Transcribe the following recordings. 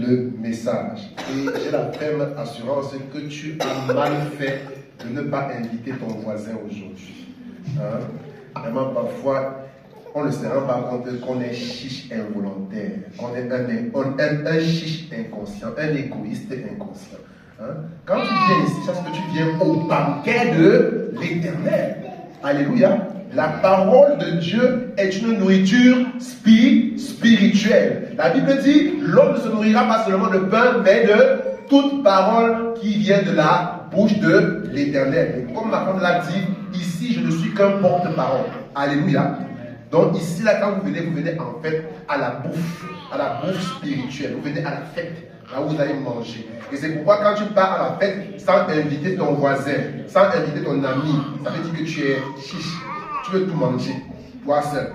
le message. Et j'ai la ferme assurance que tu as mal fait de ne pas inviter ton voisin aujourd'hui. Hein? Vraiment, parfois, on ne se rend pas compte qu'on est chiche involontaire, qu'on est un chiche inconscient, un égoïste inconscient. Hein? Quand tu viens ici, c'est parce que tu viens au banquet de l'Éternel. Alléluia. La parole de Dieu est une nourriture spirituelle. La Bible dit, l'homme ne se nourrira pas seulement de pain, mais de toute parole qui vient de la bouche de l'Éternel. Et comme ma femme l'a dit, ici je ne suis qu'un porte-parole. Alléluia. Donc ici, là, quand vous venez en fait à la bouffe spirituelle. Vous venez à la fête, là où vous allez manger. Et c'est pourquoi quand tu pars à la fête sans inviter ton voisin, sans inviter ton ami, ça veut dire que tu es chiche. Tu veux tout manger, toi seul.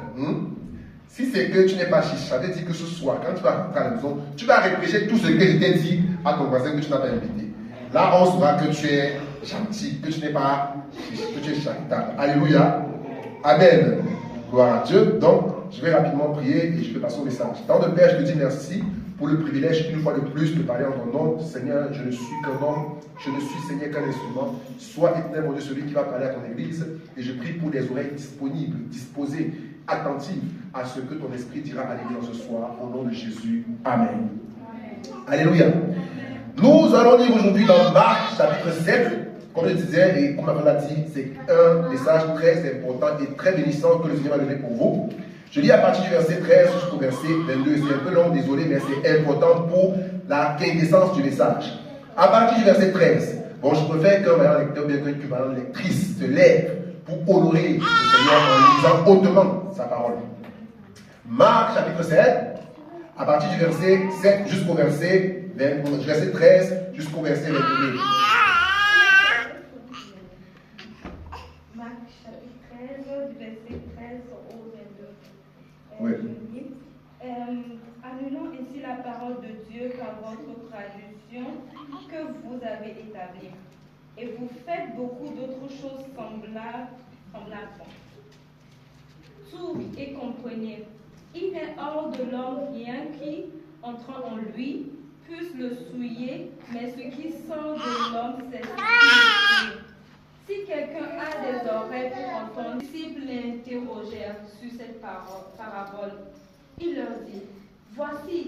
Si c'est que tu n'es pas chiche, ça veut dire que ce soir, quand tu vas rentrer à la maison, tu vas réfléchir tout ce que je t'ai dit à ton voisin que tu n'as pas invité. Là, on saura que tu es gentil, que tu n'es pas chiche, que tu es charitable. Alléluia. Amen. Gloire à Dieu. Donc, je vais rapidement prier et je vais passer au message. Tant de Père, je te dis merci pour le privilège, une fois de plus, de parler en ton nom. Seigneur, je ne suis qu'un homme, je ne suis, Seigneur, qu'un instrument. Sois éternel, mon Dieu, celui qui va parler à ton Église. Et je prie pour des oreilles disponibles, disposées, attentives à ce que ton Esprit dira à l'Église ce soir. Au nom de Jésus. Amen. Alléluia. Nous allons lire aujourd'hui dans Marc, chapitre 7. Comme je disais, et comme on l'a dit, c'est un message très important et très bénissant que le Seigneur va donner pour vous. Je lis à partir du verset 13 jusqu'au verset 22. C'est un peu long, désolé, mais c'est important pour la quintessence du message. À partir du verset 13, bon, je préfère qu'un meilleur lecteur, bien qu'une meilleure lectrice se lève pour honorer le Seigneur en lisant hautement sa parole. Marc chapitre 7, à partir du verset 7 jusqu'au verset 13 jusqu'au verset 22. Oui. Annulant ainsi la parole de Dieu par votre tradition que vous avez établie. Et vous faites beaucoup d'autres choses semblables. Tout et comprenez. Il n'est hors de l'homme rien qui, entrant en lui, puisse le souiller, mais ce qui sort de l'homme, c'est ce qui le souille. Si quelqu'un a des oreilles pour entendre, les disciples l'interrogèrent sur cette parabole. Il leur dit, voici,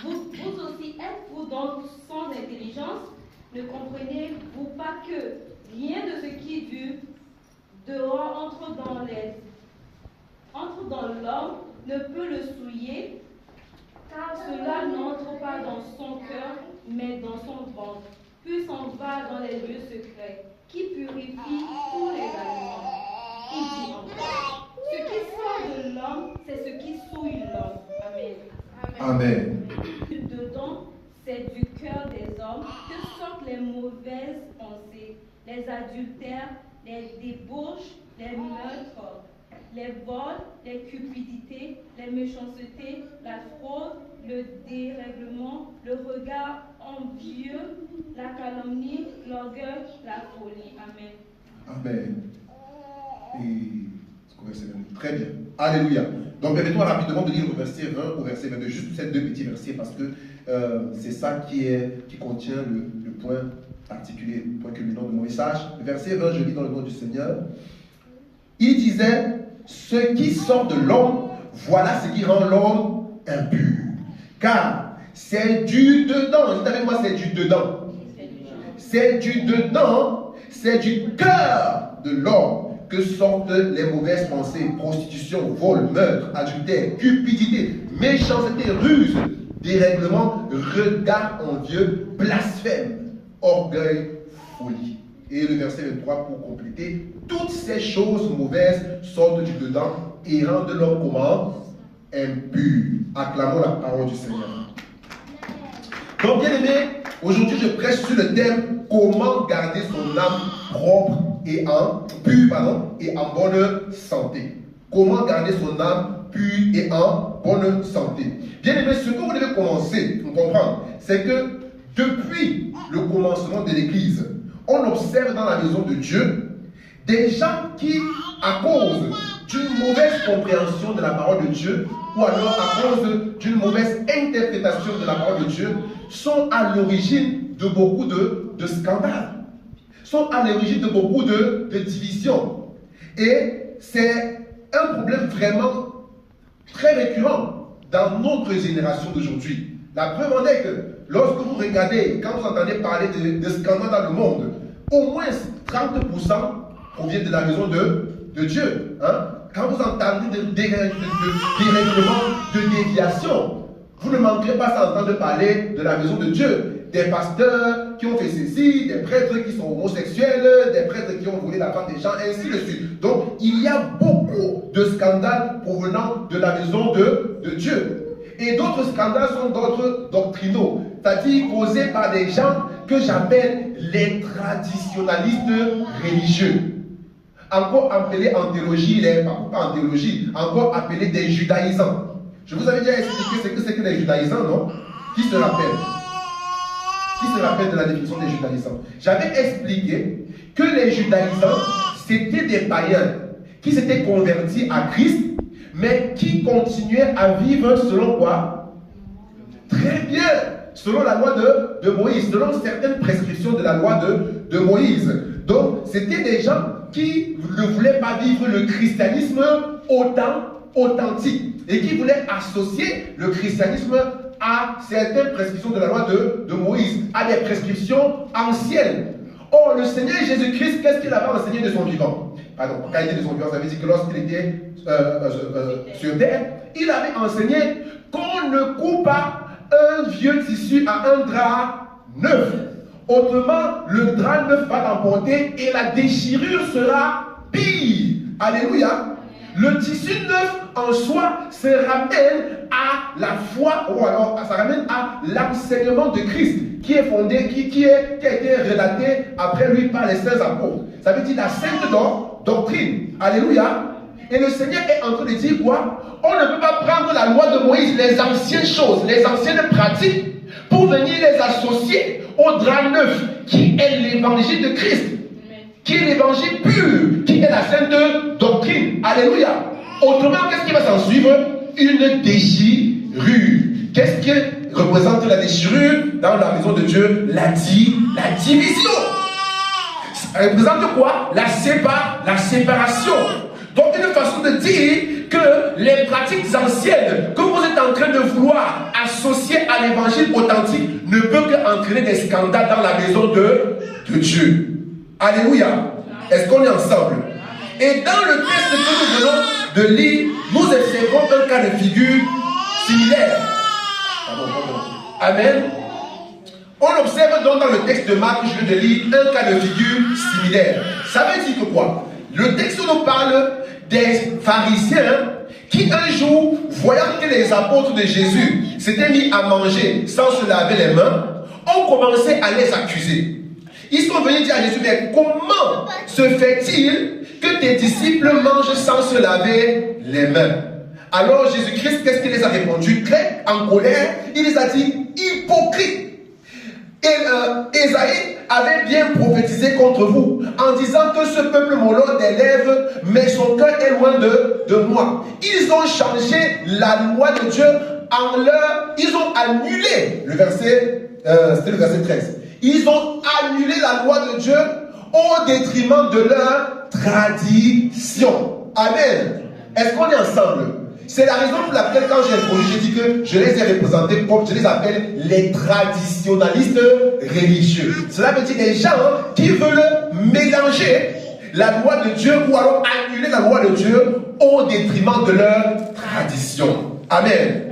vous aussi êtes-vous donc sans intelligence? Ne comprenez-vous pas que rien de ce qui du dehors entre dans l'homme ne peut le souiller, car cela n'entre pas dans son cœur, mais dans son ventre, puis s'en va dans les lieux secrets, qui purifie tous les aliments. Il dit encore, ce qui sort de l'homme, c'est ce qui souille l'homme. Amen. Amen. Dedans, c'est du cœur des hommes que sortent les mauvaises pensées, les adultères, les débauches, les meurtres, les vols, les cupidités, les méchancetés, la fraude, le dérèglement, le regard envieux, la calomnie, l'orgueil, la folie. Amen. Amen. Et très bien. Alléluia. Donc permettez-moi rapidement de lire le verset 20 au verset 22, juste ces deux petits versets parce que c'est ça qui contient le point particulier, le point culminant de mon message. Le verset 20, je lis dans le nom du Seigneur. Il disait, ce qui sort de l'homme, voilà ce qui rend l'homme impur. Car c'est du dedans. Dites avec moi, c'est du dedans. C'est du dedans, c'est du cœur de l'homme que sortent les mauvaises pensées, prostitution, vol, meurtre, adultère, cupidité, méchanceté, ruse, dérèglement, regard envieux, blasphème, orgueil, folie. Et le verset 23 pour compléter, toutes ces choses mauvaises sortent du dedans et rendent l'homme comment? Impur. Acclamons la parole du Seigneur. Donc bien aimé, aujourd'hui je prêche sur le thème comment garder son âme propre et en bonne santé. Comment garder son âme pure et en bonne santé. Bien aimé, ce que vous devez commencer à comprendre, c'est que depuis le commencement de l'Église, on observe dans la maison de Dieu des gens qui, à cause d'une mauvaise compréhension de la parole de Dieu ou alors à cause d'une mauvaise interprétation de la parole de Dieu, sont à l'origine de beaucoup de scandales, sont à l'origine de beaucoup de divisions. Et c'est un problème vraiment très récurrent dans notre génération d'aujourd'hui. La preuve en est que lorsque vous regardez, quand vous entendez parler de scandales dans le monde, au moins 30% proviennent de la maison de Dieu. Hein? Quand vous entendez de dérèglements, de déviations, vous ne manquerez pas d'entendre parler de la maison de Dieu. Des pasteurs qui ont fait ceci, des prêtres qui sont homosexuels, des prêtres qui ont volé la femme des gens, ainsi de suite. Donc, il y a beaucoup de scandales provenant de la maison de Dieu. Et d'autres scandales sont d'autres doctrinaux, c'est-à-dire causés par des gens que j'appelle les traditionalistes religieux. Encore appelés en théologie, pas en théologie, encore appelés des judaïsants. Je vous avais déjà expliqué ce que c'est que les judaïsants, non? Qui se rappelle? Qui se rappelle de la définition des judaïsants? J'avais expliqué que les judaïsants, c'était des païens qui s'étaient convertis à Christ, mais qui continuaient à vivre selon quoi? Très bien, selon la loi de Moïse, selon certaines prescriptions de la loi de Moïse. Donc, c'était des gens qui ne voulaient pas vivre le christianisme authentique et qui voulaient associer le christianisme à certaines prescriptions de la loi de Moïse, à des prescriptions anciennes. Or, le Seigneur Jésus-Christ, qu'est-ce qu'il avait enseigné de son vivant? Pardon, quand il était de son vivant, ça veut dire que lorsqu'il était sur terre, il avait enseigné qu'on ne coupe pas un vieux tissu à un drap neuf. Autrement, le drap neuf va l'emporter et la déchirure sera pire. Alléluia. Le tissu neuf en soi se ramène à la foi, ou alors ça ramène à l'enseignement de Christ qui est fondé, qui a été relaté après lui par les saints apôtres. Ça veut dire la sainte doctrine. Alléluia. Et le Seigneur est en train de dire quoi? On ne peut pas prendre la loi de Moïse, les anciennes choses, les anciennes pratiques, pour venir les associer au drap neuf, qui est l'évangile de Christ, qui est l'évangile pur, qui est la sainte doctrine. Alléluia. Autrement, qu'est-ce qui va s'en suivre? Une déchirure. Qu'est-ce que représente la déchirure dans la maison de Dieu? La division. Ça représente quoi? La séparation. Donc, une façon de dire que les pratiques anciennes que vous êtes en train de vouloir associer à l'évangile authentique ne peuvent qu'entraîner des scandales dans la maison de Dieu. Alléluia. Est-ce qu'on est ensemble? Et dans le texte que nous venons de lire, nous observons un cas de figure similaire. Amen. On observe donc dans le texte de Marc, je viens de lire, un cas de figure similaire. Ça veut dire que quoi? Le texte nous parle des pharisiens qui un jour, voyant que les apôtres de Jésus s'étaient mis à manger sans se laver les mains, ont commencé à les accuser. Ils sont venus dire à Jésus, mais comment se fait-il que tes disciples mangent sans se laver les mains? Alors Jésus-Christ, qu'est-ce qu'il les a répondu? Très en colère, il les a dit, hypocrites. Et Ésaïe avait bien prophétisé contre vous en disant que ce peuple m'honore des lèvres, mais son cœur est loin de moi. Ils ont changé la loi de Dieu ils ont annulé le verset, c'était le verset 13. Ils ont annulé la loi de Dieu au détriment de leur tradition. Amen. Est-ce qu'on est ensemble? C'est la raison pour laquelle quand j'ai introduit, j'ai dit que je les ai représentés comme je les appelle les traditionalistes religieux. Cela veut dire des gens qui veulent mélanger la loi de Dieu ou alors annuler la loi de Dieu au détriment de leur tradition. Amen.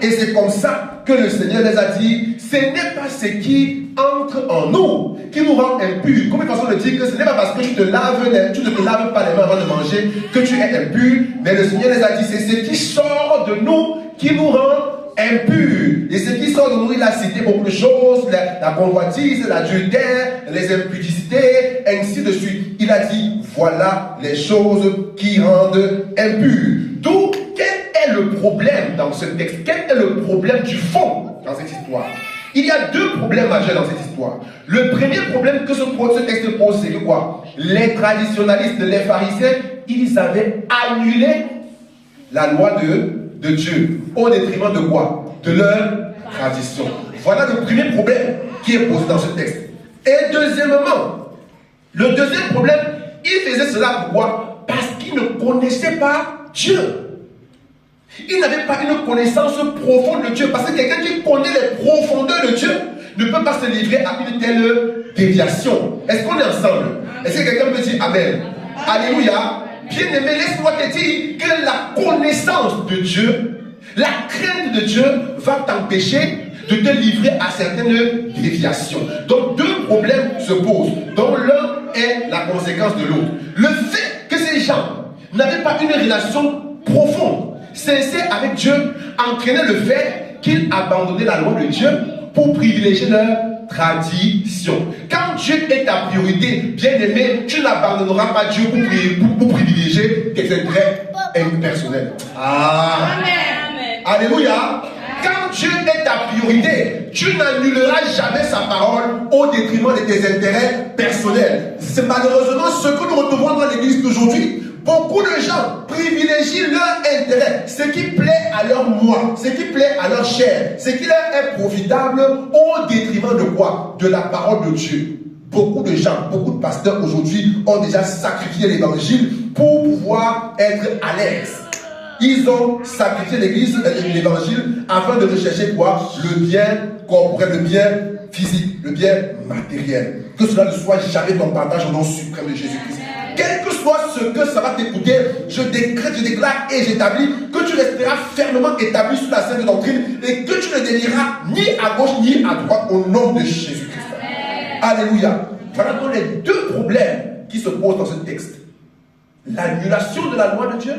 Et c'est comme ça que le Seigneur les a dit, ce n'est pas ce qui entre en nous qui nous rend impurs. Comme une façon de dire que ce n'est pas parce que tu ne te laves pas les mains avant de manger que tu es impur, mais le Seigneur les a dit, c'est ce qui sort de nous qui nous rend impurs. Et ce qui sort de nous, il a cité beaucoup de choses, la convoitise, l'adultère, les impudicités, ainsi de suite. Il a dit, voilà les choses qui rendent impurs. D'où, quel est le problème dans ce texte? Quel est le problème du fond dans cette histoire? Il y a deux problèmes majeurs dans cette histoire. Le premier problème que ce texte pose, c'est que quoi? Les traditionalistes, les pharisiens, ils avaient annulé la loi de de Dieu au détriment de quoi? De leur tradition. Voilà le premier problème qui est posé dans ce texte. Et deuxièmement, le deuxième problème, il faisait cela pourquoi? Parce qu'il ne connaissait pas Dieu. Il n'avait pas une connaissance profonde de Dieu. Parce que quelqu'un qui connaît les profondeurs de Dieu ne peut pas se livrer à une telle déviation. Est-ce qu'on est ensemble? Est-ce que quelqu'un peut dire Amen? Alléluia. Bien-aimé, laisse-moi te dire que la connaissance de Dieu, la crainte de Dieu va t'empêcher de te livrer à certaines déviations. Donc deux problèmes se posent, dont l'un est la conséquence de l'autre. Le fait que ces gens n'avaient pas une relation profonde, sincère avec Dieu, entraînait le fait qu'ils abandonnaient la loi de Dieu pour privilégier leur tradition. Quand Dieu est ta priorité, bien-aimé, tu n'abandonneras pas Dieu pour privilégier tes intérêts personnels. Amen. Alléluia. Quand Dieu est ta priorité, tu n'annuleras jamais sa parole au détriment de tes intérêts personnels. C'est malheureusement ce que nous retrouvons dans l'église d'aujourd'hui. Beaucoup de gens privilégient leur intérêt, ce qui plaît à leur moi, ce qui plaît à leur chair, ce qui leur est profitable au détriment de quoi? De la parole de Dieu. Beaucoup de gens, beaucoup de pasteurs aujourd'hui ont déjà sacrifié l'évangile pour pouvoir être à l'aise. Ils ont sacrifié l'église, l'évangile, afin de rechercher quoi? Le bien corporel, le bien physique, le bien matériel. Que cela ne soit jamais ton partage au nom suprême de Jésus-Christ. Quel que soit ce que ça va t'écouter, je décrète, je déclare et j'établis que tu resteras fermement établi sous la sainte doctrine et que tu ne dénieras ni à gauche ni à droite au nom de Jésus-Christ. Alléluia. Voilà donc les deux problèmes qui se posent dans ce texte. L'annulation de la loi de Dieu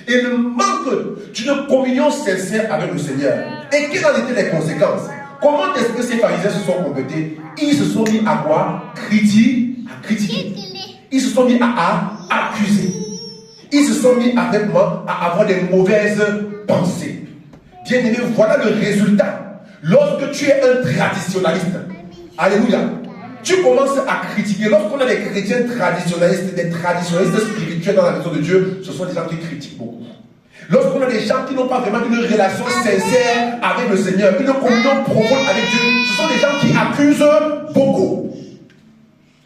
et le manque d'une communion sincère avec le Seigneur. Et quelles en étaient les conséquences? Comment est-ce que ces pharisiens se sont comportés? Ils se sont mis à quoi? Critiquer. Ils se sont mis à accuser. Ils se sont mis à avoir des mauvaises pensées. Bien aimé, voilà le résultat. Lorsque tu es un traditionnaliste, alléluia, tu commences à critiquer. Lorsqu'on a des chrétiens traditionnalistes, des traditionnalistes spirituels dans la maison de Dieu, ce sont des gens qui critiquent beaucoup. Lorsqu'on a des gens qui n'ont pas vraiment une relation sincère avec le Seigneur, une communion profonde avec Dieu, ce sont des gens qui accusent beaucoup.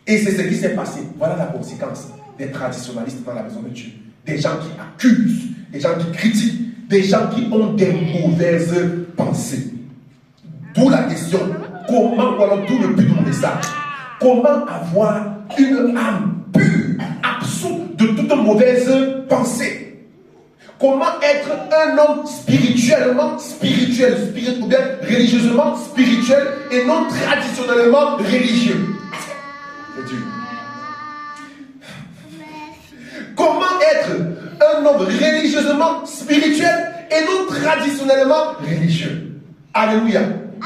Et c'est ce qui s'est passé. Voilà la conséquence des traditionnalistes dans la maison de Dieu. Des gens qui accusent, des gens qui critiquent, des gens qui ont des mauvaises pensées. D'où la question, comment, voilà tout le but de mon message, comment avoir une âme pure, absoute de toute mauvaise pensée? Comment être un homme spirituellement spirituel, ou bien religieusement spirituel et non traditionnellement religieux? C'est Dieu. Comment être un homme religieusement spirituel et non traditionnellement religieux? Alléluia.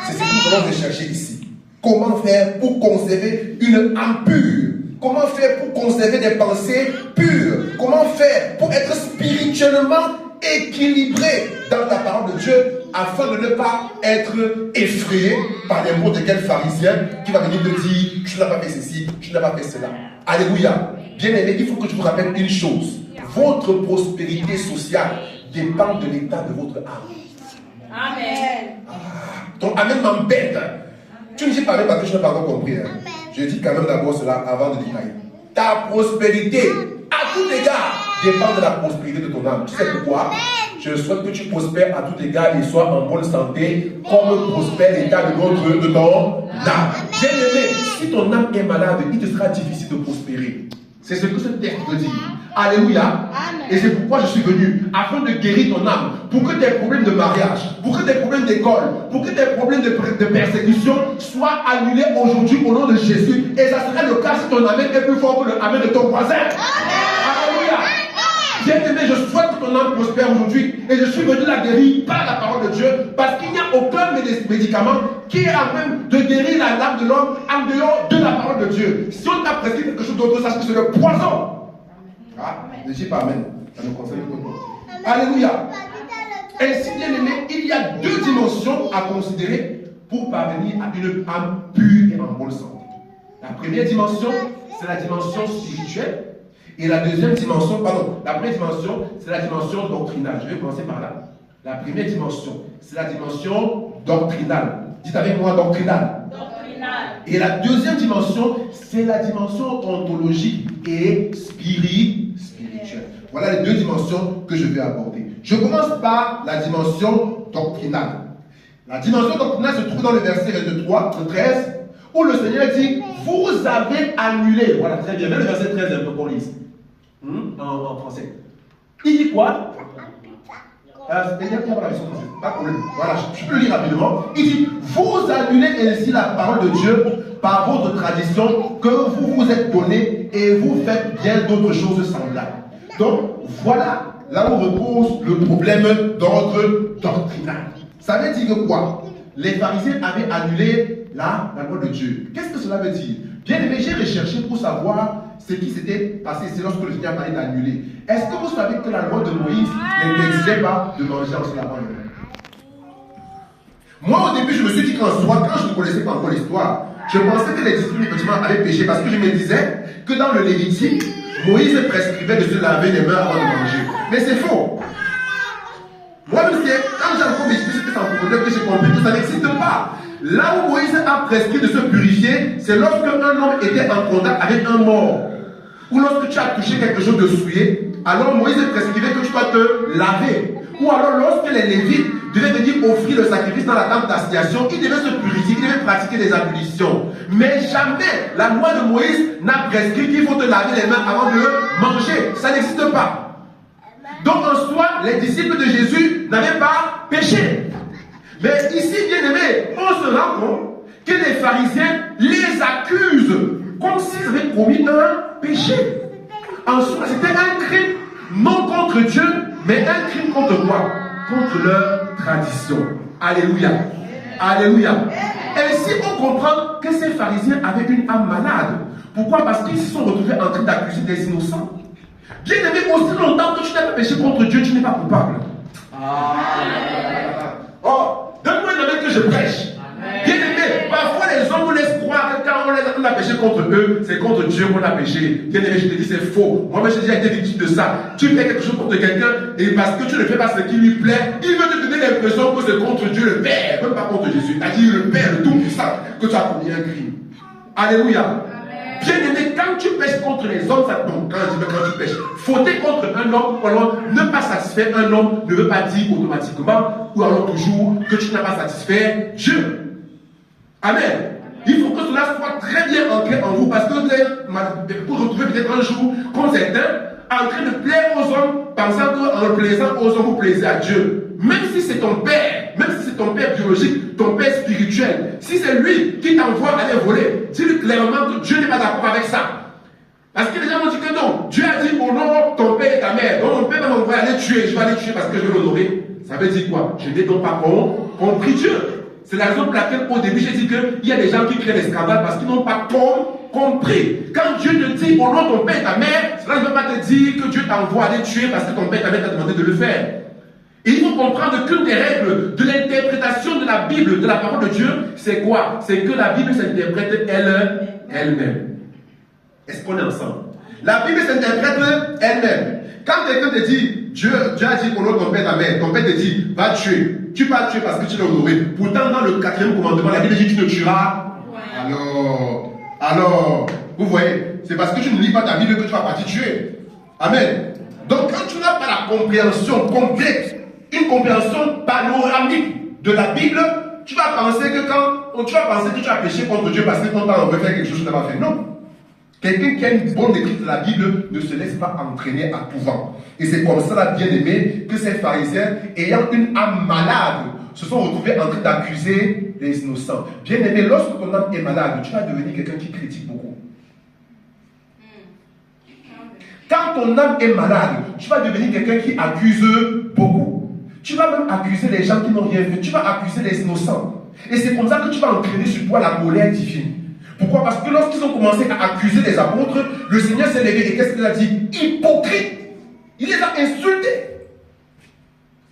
C'est ce que nous allons rechercher ici. Comment faire pour conserver une âme pure? Comment faire pour conserver des pensées pures? Comment faire pour être spirituellement équilibré dans la parole de Dieu afin de ne pas être effrayé par n'importe quel pharisien qui va venir te dire tu n'as pas fait ceci, tu n'as pas fait cela. Alléluia. Bien aimé, il faut que je vous rappelle une chose. Votre prospérité sociale dépend de l'état de votre âme. Amen. Ton amen m'embête. Tu ne dis pas même parce que je n'ai pas encore compris. Je dis quand même d'abord cela avant de détailler. Ta prospérité, à tout égard, dépend de la prospérité de ton âme. Tu sais pourquoi? Je souhaite que tu prospères à tout égard et sois en bonne santé, comme prospère l'état de ton âme. Bien aimé, si ton âme est malade, il te sera difficile de prospérer. C'est ce que ce texte veut dire. Alléluia. Amen. Et c'est pourquoi je suis venu, afin de guérir ton âme, pour que tes problèmes de mariage, pour que tes problèmes d'école, pour que tes problèmes de persécution soient annulés aujourd'hui au nom de Jésus. Et ça sera le cas si ton amen est plus fort que le amen de ton voisin. Alléluia. Bien-aimé, je souhaite que ton âme prospère aujourd'hui et je suis venu la guérir par la parole de Dieu parce qu'il n'y a aucun médicament qui est à même de guérir la lame de l'homme en dehors de la parole de Dieu. Si on t'a prescrit quelque chose d'autre, sache que c'est le poison. Ah, ne dis pas amen. Ça nous conseille pas. Alléluia. Ainsi, bien-aimé, il y a deux dimensions à considérer pour parvenir à une âme pure et en bonne santé. La première dimension, c'est la dimension spirituelle. Et la deuxième dimension, la première dimension, c'est la dimension doctrinale. Je vais commencer par là. La première dimension, c'est la dimension doctrinale. Dites avec moi doctrinale. Doctrinale. Et la deuxième dimension, c'est la dimension ontologique et spirituelle. Voilà les deux dimensions que je vais aborder. Je commence par la dimension doctrinale. La dimension doctrinale se trouve dans le verset 23, 13, où le Seigneur dit, vous avez annulé. Voilà, très bien. Même le verset 13, un peu qu'on lise. En français. Il dit quoi? Pas de problème. Voilà, je peux le lire rapidement. Il dit, vous annulez ainsi la parole de Dieu par votre tradition que vous vous êtes donné et vous faites bien d'autres choses semblables. Donc, voilà là où repose le problème d'ordre doctrinal. Ça veut dire que quoi? Les pharisiens avaient annulé la loi de Dieu. Qu'est-ce que cela veut dire? Bien aimé, j'ai recherché pour savoir ce qui s'était passé. C'est lorsque le Seigneur a parlé d'annuler. Est-ce que vous savez que la loi de Moïse n'exigeait pas de manger en se lavant les mains? Moi, au début, je me suis dit qu'en soi, quand je ne connaissais pas encore l'histoire, je pensais que les disciples effectivement avaient péché parce que je me disais que dans le Lévitique, Moïse prescrivait de se laver les mains avant de manger. Mais c'est faux. Moi-même, quand j'ai encore médité ce que ça me que j'ai compris que ça n'existe pas. Là où Moïse a prescrit de se purifier, c'est lorsque un homme était en contact avec un mort. Ou lorsque tu as touché quelque chose de souillé, alors Moïse prescrivait que tu dois te laver. Ou alors lorsque les Lévites devaient venir offrir le sacrifice dans la tente d'assignation, ils devaient se purifier, ils devaient pratiquer des ablutions. Mais jamais la loi de Moïse n'a prescrit qu'il faut te laver les mains avant de manger. Ça n'existe pas. Donc en soi, les disciples de Jésus n'avaient pas péché. Mais ici, bien aimé, on se rend compte que les pharisiens les accusent comme s'ils avaient commis un péché. En soi, c'était un crime non contre Dieu, mais un crime contre quoi? Contre leur tradition. Alléluia. Alléluia. Ainsi, on comprend que ces pharisiens avaient une âme malade. Pourquoi? Parce qu'ils se sont retrouvés en train d'accuser des innocents. Bien aimé, aussi longtemps que tu n'as pas péché contre Dieu, tu n'es pas coupable. Oh, donne-moi une année que je prêche. Bien aimé, parfois les hommes nous laissent croire que quand on a péché contre eux, c'est contre Dieu qu'on a péché. Bien aimé, je te dis c'est faux. Moi-même j'ai déjà été victime de ça. Tu fais quelque chose contre quelqu'un et parce que tu ne fais pas ce qui lui plaît, il veut te donner l'impression que c'est contre Dieu le Père, même pas contre Jésus. C'est-à-dire le Père, le Tout-Puissant, que tu as commis un crime. Alléluia. Bien aimé, quand tu pêches contre les hommes, ça tombe. Quand tu pêches, fauter contre un homme, ou alors ne pas satisfaire un homme ne veut pas dire automatiquement, ou alors toujours, que tu n'as pas satisfait Dieu. Amen. Il faut que cela soit très bien ancré en vous, parce que vous êtes, pour retrouver peut-être un jour, comme certains, en train de plaire aux hommes, pensant qu'en plaisant aux hommes, vous plaisez à Dieu. Même si c'est ton père, même si c'est ton père biologique, ton père spirituel, si c'est lui qui t'envoie aller voler, dis-lui clairement que Dieu n'est pas d'accord avec ça. Parce que les gens m'ont dit que non, Dieu a dit honore ton père et ta mère. Donc mon père va m'envoyer aller tuer, je vais aller tuer parce que je vais l'honorer. Ça veut dire quoi? Je n'ai donc pas compris Dieu. C'est la raison pour laquelle au début j'ai dit qu'il y a des gens qui créent des scandales parce qu'ils n'ont pas compris. Quand Dieu te dit honore ton père et ta mère, cela ne veut pas te dire que Dieu t'envoie aller tuer parce que ton père et ta mère t'a demandé de le faire. Et il faut comprendre qu'une des règles de l'interprétation de la Bible, de la parole de Dieu, c'est quoi? C'est que la Bible s'interprète elle-même. Est-ce qu'on est ensemble? La Bible s'interprète elle-même. Quand quelqu'un te dit, Dieu a dit honore ton père et ta mère, ton père te dit, va tuer. Tu vas tuer parce que tu l'as honoré. Pourtant, dans le 4e commandement, la Bible dit, tu ne tueras. Alors, vous voyez, c'est parce que tu ne lis pas ta Bible que tu vas partir tuer. Amen. Donc, quand tu n'as pas la compréhension complète, une compréhension panoramique de la Bible, tu vas penser que tu as péché contre Dieu parce que quand tu as envie de faire quelque chose, tu n'as pas fait. Non. Quelqu'un qui a une bonne écriture de la Bible ne se laisse pas entraîner à tout vent. Et c'est comme ça, là, bien aimé, que ces pharisiens, ayant une âme malade, se sont retrouvés en train d'accuser les innocents. Bien aimé, lorsque ton âme est malade, tu vas devenir quelqu'un qui critique beaucoup. Quand ton âme est malade, tu vas devenir quelqu'un qui accuse beaucoup. Tu vas même accuser les gens qui n'ont rien fait. Tu vas accuser les innocents. Et c'est comme ça que tu vas entraîner sur toi la colère divine. Pourquoi? Parce que lorsqu'ils ont commencé à accuser les apôtres, le Seigneur s'est levé et qu'est-ce qu'il a dit? Hypocrite! Il les a insultés.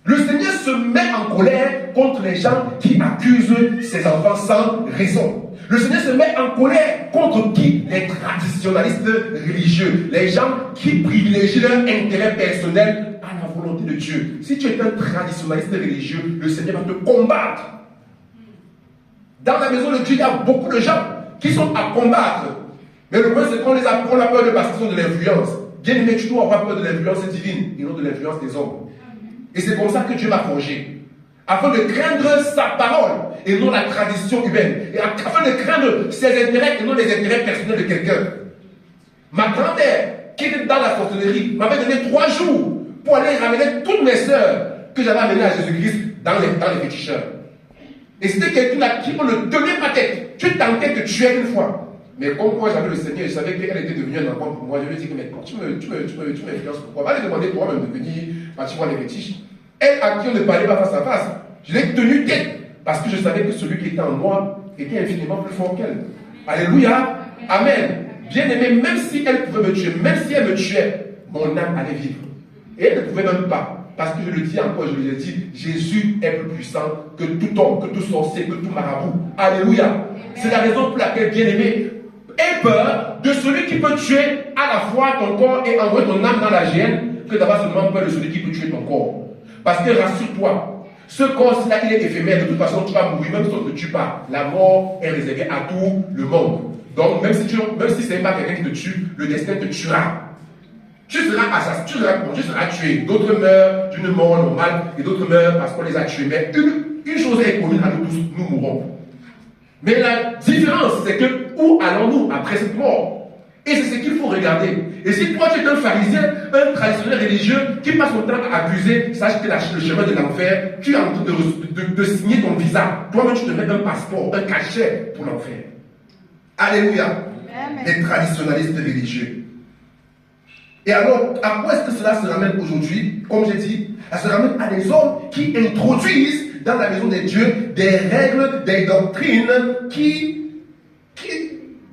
Le Seigneur se met en colère contre les gens qui accusent ses enfants sans raison. Le Seigneur se met en colère contre qui? Les traditionalistes religieux. Les gens qui privilégient leur intérêt personnel à la volonté volonté de Dieu. Si tu es un traditionnaliste religieux, le Seigneur va te combattre. Dans la maison de Dieu, il y a beaucoup de gens qui sont à combattre. Mais le problème, c'est qu'on a peur de parce qu'ils ont de l'influence. Bien aimé, tu dois avoir peur de l'influence divine et non de l'influence des hommes. Et c'est comme ça que Dieu m'a forgé. Afin de craindre sa parole et non la tradition humaine. Et afin de craindre ses intérêts et non les intérêts personnels de quelqu'un. Ma grand-mère, qui était dans la sorcellerie, m'avait donné 3 jours pour aller ramener toutes mes sœurs que j'avais amenées à Jésus-Christ dans les féticheurs. Et c'était quelqu'un qui ne tenait pas tête. Tu tentais de tuer une fois. Mais comme moi j'avais le Seigneur, je savais qu'elle était devenue un enfant pour moi. Je lui ai dit que mais tu m'influences pourquoi? Va aller demander toi-même de venir, tu vois les fétiches. Elle à qui on ne parlait pas face à face, je l'ai tenue tête. Parce que je savais que celui qui était en moi était infiniment plus fort qu'elle. Alléluia. Amen. Bien aimé, même si elle pouvait me tuer, même si elle me tuait, mon âme allait vivre. Et elle ne pouvait même pas. Parce que je le dis encore, je le dis, Jésus est plus puissant que tout homme, que tout sorcier, que tout marabout. Alléluia. C'est la raison pour laquelle, bien aimé, aie peur de celui qui peut tuer à la fois ton corps et envoyer ton âme dans la géhenne, que d'avoir seulement peur de celui qui peut tuer ton corps. Parce que rassure-toi, ce corps-là, il est éphémère. De toute façon, tu vas mourir, même si on ne te tue pas. La mort est réservée à tout le monde. Donc, même si ce n'est pas quelqu'un qui te tue, le destin te tuera. Tu seras assassiné, tu seras tué. D'autres meurent d'une mort normale et d'autres meurent parce qu'on les a tués. Mais une chose est commune à nous tous, nous mourrons. Mais la différence, c'est que où allons-nous après cette mort? Et c'est ce qu'il faut regarder. Et si toi tu es un pharisien, un traditionnel religieux qui passe son temps à accuser, sache que le chemin de l'enfer, tu es en train de signer ton visa. Toi-même tu te mets un passeport, un cachet pour l'enfer. Alléluia. Les traditionnalistes religieux. Et alors, à quoi est-ce que cela se ramène aujourd'hui? Comme j'ai dit, ça se ramène à des hommes qui introduisent dans la maison de Dieu des règles, des doctrines qui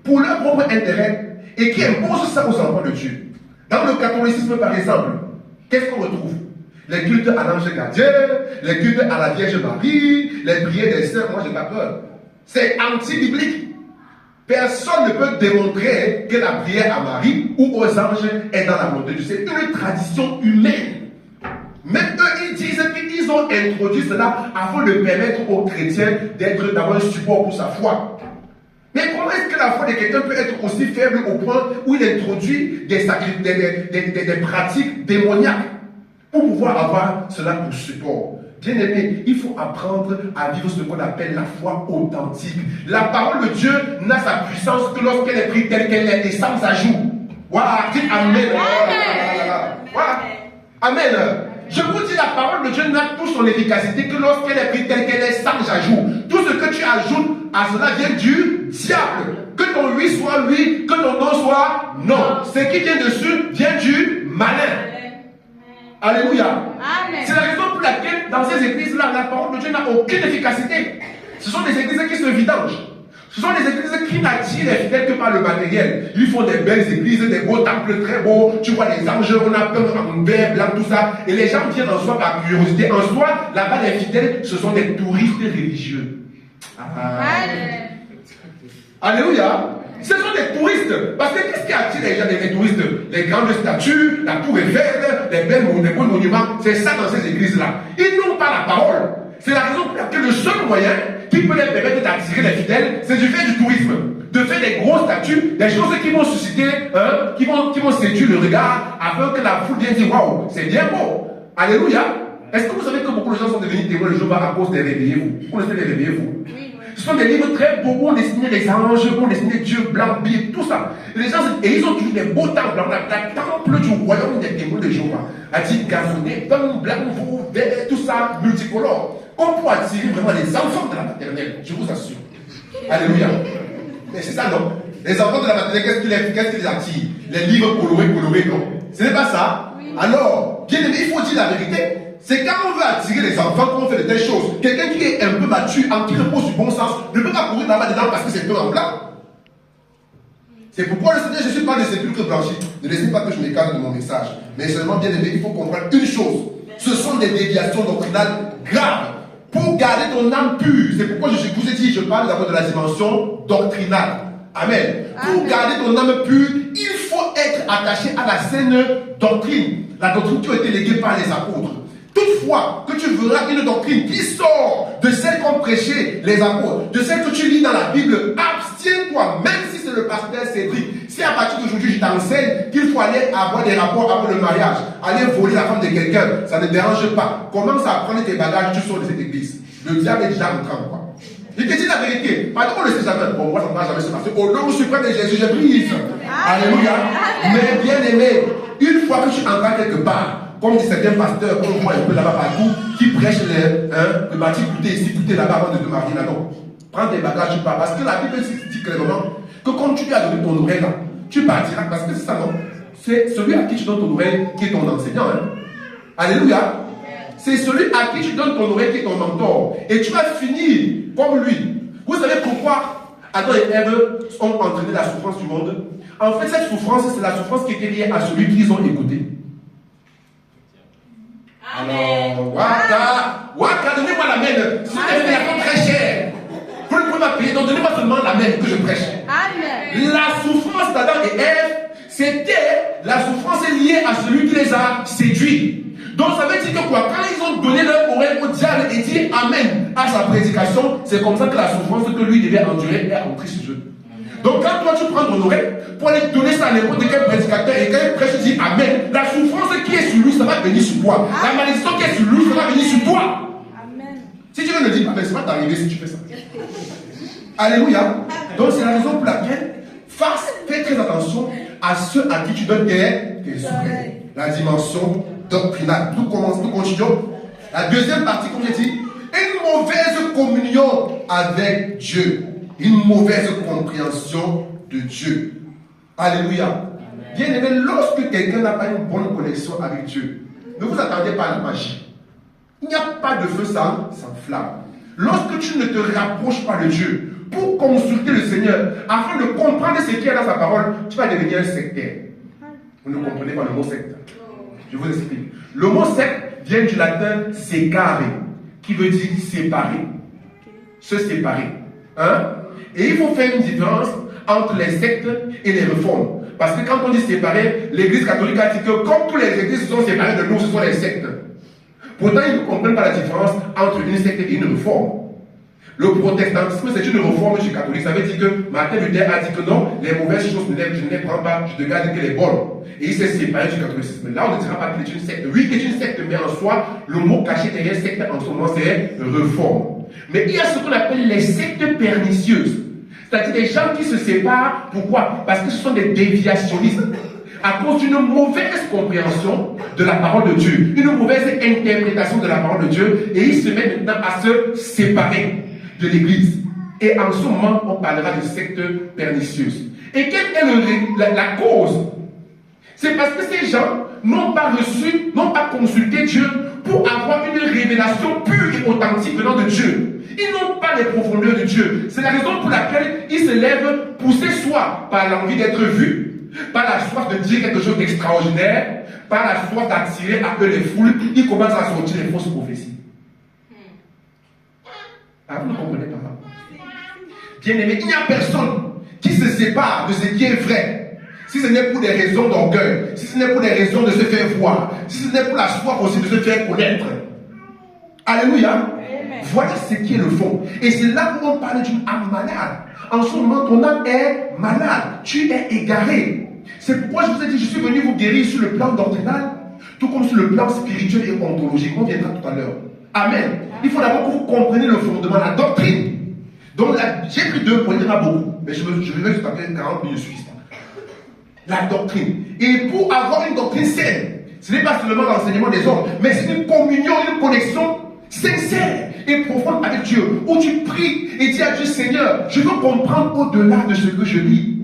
pour leur propre intérêt, et qui imposent ça aux enfants de Dieu. Dans le catholicisme, par exemple, qu'est-ce qu'on retrouve? Les cultes à l'ange gardien, les cultes à la Vierge Marie, les prières des saints, moi j'ai pas peur. C'est anti-biblique. Personne ne peut démontrer que la prière à Marie ou aux anges est dans la volonté de Dieu. C'est une tradition humaine. Même eux, ils disent qu'ils ont introduit cela afin de permettre aux chrétiens d'avoir un support pour sa foi. Mais comment est-ce que la foi de quelqu'un peut être aussi faible au point où il introduit des pratiques démoniaques pour pouvoir avoir cela pour support? Bien aimé, il faut apprendre à vivre ce qu'on appelle la foi authentique. La parole de Dieu n'a sa puissance que lorsqu'elle est prise telle qu'elle est et sans ajout. Voilà, dites Amen. Voilà. Amen. Je vous dis, la parole de Dieu n'a toute son efficacité que lorsqu'elle est prise telle qu'elle est sans ajout. Tout ce que tu ajoutes à cela vient du diable. Que ton oui soit oui, que ton non soit non. Ce qui vient dessus vient du malin. Alléluia. Amen. C'est la raison pour laquelle dans ces églises-là, la parole de Dieu n'a aucune efficacité. Ce sont des églises qui se vidangent. Ce sont des églises qui n'attirent les fidèles que par le matériel. Ils font des belles églises, des beaux temples très beaux. Tu vois les anges, on a peint en vert, blanc, tout ça. Et les gens viennent en soi par curiosité. En soi, là-bas, les fidèles, ce sont des touristes religieux. Alléluia. Ce sont des touristes. Parce que qu'est-ce qui attire les gens, les touristes? Les grandes statues, la tour Eiffel, les beaux monuments. C'est ça dans ces églises-là. Ils n'ont pas la parole. C'est la raison pour laquelle le seul moyen qui peut les permettre d'attirer les fidèles, c'est de faire du tourisme. De faire des grosses statues, des choses qui vont susciter, qui vont séduire le regard, afin que la foule vienne dire waouh, c'est bien beau. Alléluia. Est-ce que vous savez que beaucoup de gens sont devenus témoins le jour à cause des réveillez-vous? Vous connaissez les réveillez-vous? Ce sont des livres très beaux où on dessinait les anges, où on dessinait Dieu blanc, Bible, tout ça. Et les gens, et ils ont toujours des beaux temples. La temple du royaume des témoins de Jéhovah a dit gazonné, blanc, vert, tout ça, multicolore. Comme pour attirer vraiment les enfants de la maternelle, je vous assure. Alléluia. Mais c'est ça, non? Les enfants de la maternelle, qu'est-ce qui les attire? Les livres colorés, non? Ce n'est pas ça? Oui. Alors, bien aimé, il faut dire la vérité. C'est quand on veut attirer les enfants qu'on fait de telles choses. Quelqu'un qui est un peu mature, qui repose du bon sens, ne peut pas courir là-bas dedans parce que c'est peu en blanc. C'est pourquoi le Seigneur Jésus parle de sépulcre blanchi. Ne laissez pas que je m'écarte de mon message. Mais seulement, bien aimé, il faut comprendre une chose. Ce sont des déviations doctrinales graves. Pour garder ton âme pure. C'est pourquoi je vous ai dit, je parle d'abord de la dimension doctrinale. Amen. Pour garder ton âme pure, il faut être attaché à la saine doctrine, la doctrine qui a été léguée par les apôtres. Toutefois, que tu verras une doctrine qui sort de celle qu'ont prêché les apôtres, de celle que tu lis dans la Bible, abstiens-toi, même si c'est le pasteur Cédric. Si à partir d'aujourd'hui je t'enseigne qu'il faut aller avoir des rapports avant le mariage, aller voler la femme de quelqu'un, ça ne dérange pas. Commence à prendre tes bagages, tu sors de cette église. Le diable est déjà en train, quoi. Il te dit la vérité. Pardon, on ne le sait jamais. Bon, moi, ça ne va jamais se passer. Au nom suprême de Jésus, je brise. Alléluia. Mais bien aimé, une fois que tu entres quelque part, comme dit certains pasteurs, qu'on voit un peu là-bas partout, qui prêchent le bâti, écoutez ici, écoutez là-bas avant de te marier là, non. Prends tes bagages, tu pars. Parce que la Bible dit clairement que quand tu lui as donné ton oreille là, tu partiras. Parce que c'est ça, non? C'est celui à qui tu donnes ton oreille qui est ton enseignant. Hein? Alléluia. C'est celui à qui tu donnes ton oreille qui est ton mentor. Et tu vas finir comme lui. Vous savez pourquoi Adam et Ève ont entraîné la souffrance du monde? En fait, cette souffrance, c'est la souffrance qui était liée à celui qu'ils ont écouté. Alors, Waka, donnez-moi la main. Si vous avez la très chère, vous ne pouvez pas payer, donc donnez-moi seulement la main que je prêche. Amen. La souffrance d'Adam et Ève, c'était la souffrance liée à celui qui les a séduits. Donc ça veut dire que quoi? Quand ils ont donné leur oreille au diable et dit Amen à sa prédication, c'est comme ça que la souffrance que lui devait endurer est entrée chez eux. Donc quand toi tu prends ton oreille pour aller donner ça à n'importe quel prédicateur et quand il prêche, tu dis Amen, la souffrance qui est sur lui, ça va venir sur toi. La malédiction qui est sur lui, ça va venir sur toi. Amen. Si tu veux le dire, Amen, ça va t'arriver si tu fais ça. Alléluia. Donc c'est la raison pour laquelle fais très attention à ceux à qui tu donnes tes oreilles. La dimension doctrinale. Nous continuons. La deuxième partie, comme j'ai dit, une mauvaise communion avec Dieu. Une mauvaise compréhension de Dieu. Alléluia. Bien aimé, lorsque quelqu'un n'a pas une bonne connexion avec Dieu, ne vous attendez pas à la magie. Il n'y a pas de feu sans flamme. Lorsque tu ne te rapproches pas de Dieu pour consulter le Seigneur, afin de comprendre ce qu'il y a dans sa parole, tu vas devenir un sectaire. Vous ne comprenez pas le mot secte. Je vous explique. Le mot secte vient du latin secare, qui veut dire séparer. Se séparer. Hein? Et il faut faire une différence entre les sectes et les réformes. Parce que quand on dit séparer, l'église catholique a dit que comme tous les églises sont séparées de nous, ce sont les sectes. Pourtant, ils ne comprennent pas la différence entre une secte et une réforme. Le protestantisme, c'est une réforme chez les catholiques. Ça veut dire que Martin Luther a dit que non, les mauvaises choses, je ne les prends pas, je ne garde que les bonnes. Et il s'est séparé du catholicisme. Là, on ne dira pas qu'il est une secte. Oui, qu'il est une secte, mais en soi, le mot caché derrière secte en ce moment, c'est réforme. Mais il y a ce qu'on appelle les sectes pernicieuses. C'est-à-dire des gens qui se séparent. Pourquoi? Parce que ce sont des déviationnistes. À cause d'une mauvaise compréhension de la parole de Dieu, une mauvaise interprétation de la parole de Dieu, et ils se mettent maintenant à se séparer de l'église. Et en ce moment, on parlera de secte pernicieuse. Et quelle est la cause? C'est parce que ces gens n'ont pas reçu, n'ont pas consulté Dieu pour avoir une révélation pure et authentique venant de Dieu. Ils n'ont pas les profondeurs de Dieu. C'est la raison pour laquelle ils se lèvent poussés soit par l'envie d'être vus, par la soif de dire quelque chose d'extraordinaire, par la soif d'attirer à eux les foules, ils commencent à sortir les fausses prophéties. Ah, vous ne comprenez pas. Bien aimé, il n'y a personne qui se sépare de ce qui est vrai. Si ce n'est pour des raisons d'orgueil, si ce n'est pour des raisons de se faire voir, si ce n'est pour la soif aussi de se faire connaître. Alléluia. Amen. Voilà ce qui est le fond. Et c'est là où on parle d'une âme malade. En ce moment, ton âme est malade. Tu es égaré. C'est pourquoi je vous ai dit, je suis venu vous guérir sur le plan doctrinal, tout comme sur le plan spirituel et ontologique. On viendra tout à l'heure. Amen. Il faut d'abord que vous compreniez le fondement, la doctrine. Donc, j'ai pris 2 points, il y en a beaucoup. Mais je vais juste taper 40 minutes suffisant. La doctrine. Et pour avoir une doctrine saine, ce n'est pas seulement l'enseignement des hommes, mais c'est une communion, une connexion sincère et profonde avec Dieu, où tu pries et dis à Dieu, Seigneur, je veux comprendre au-delà de ce que je lis.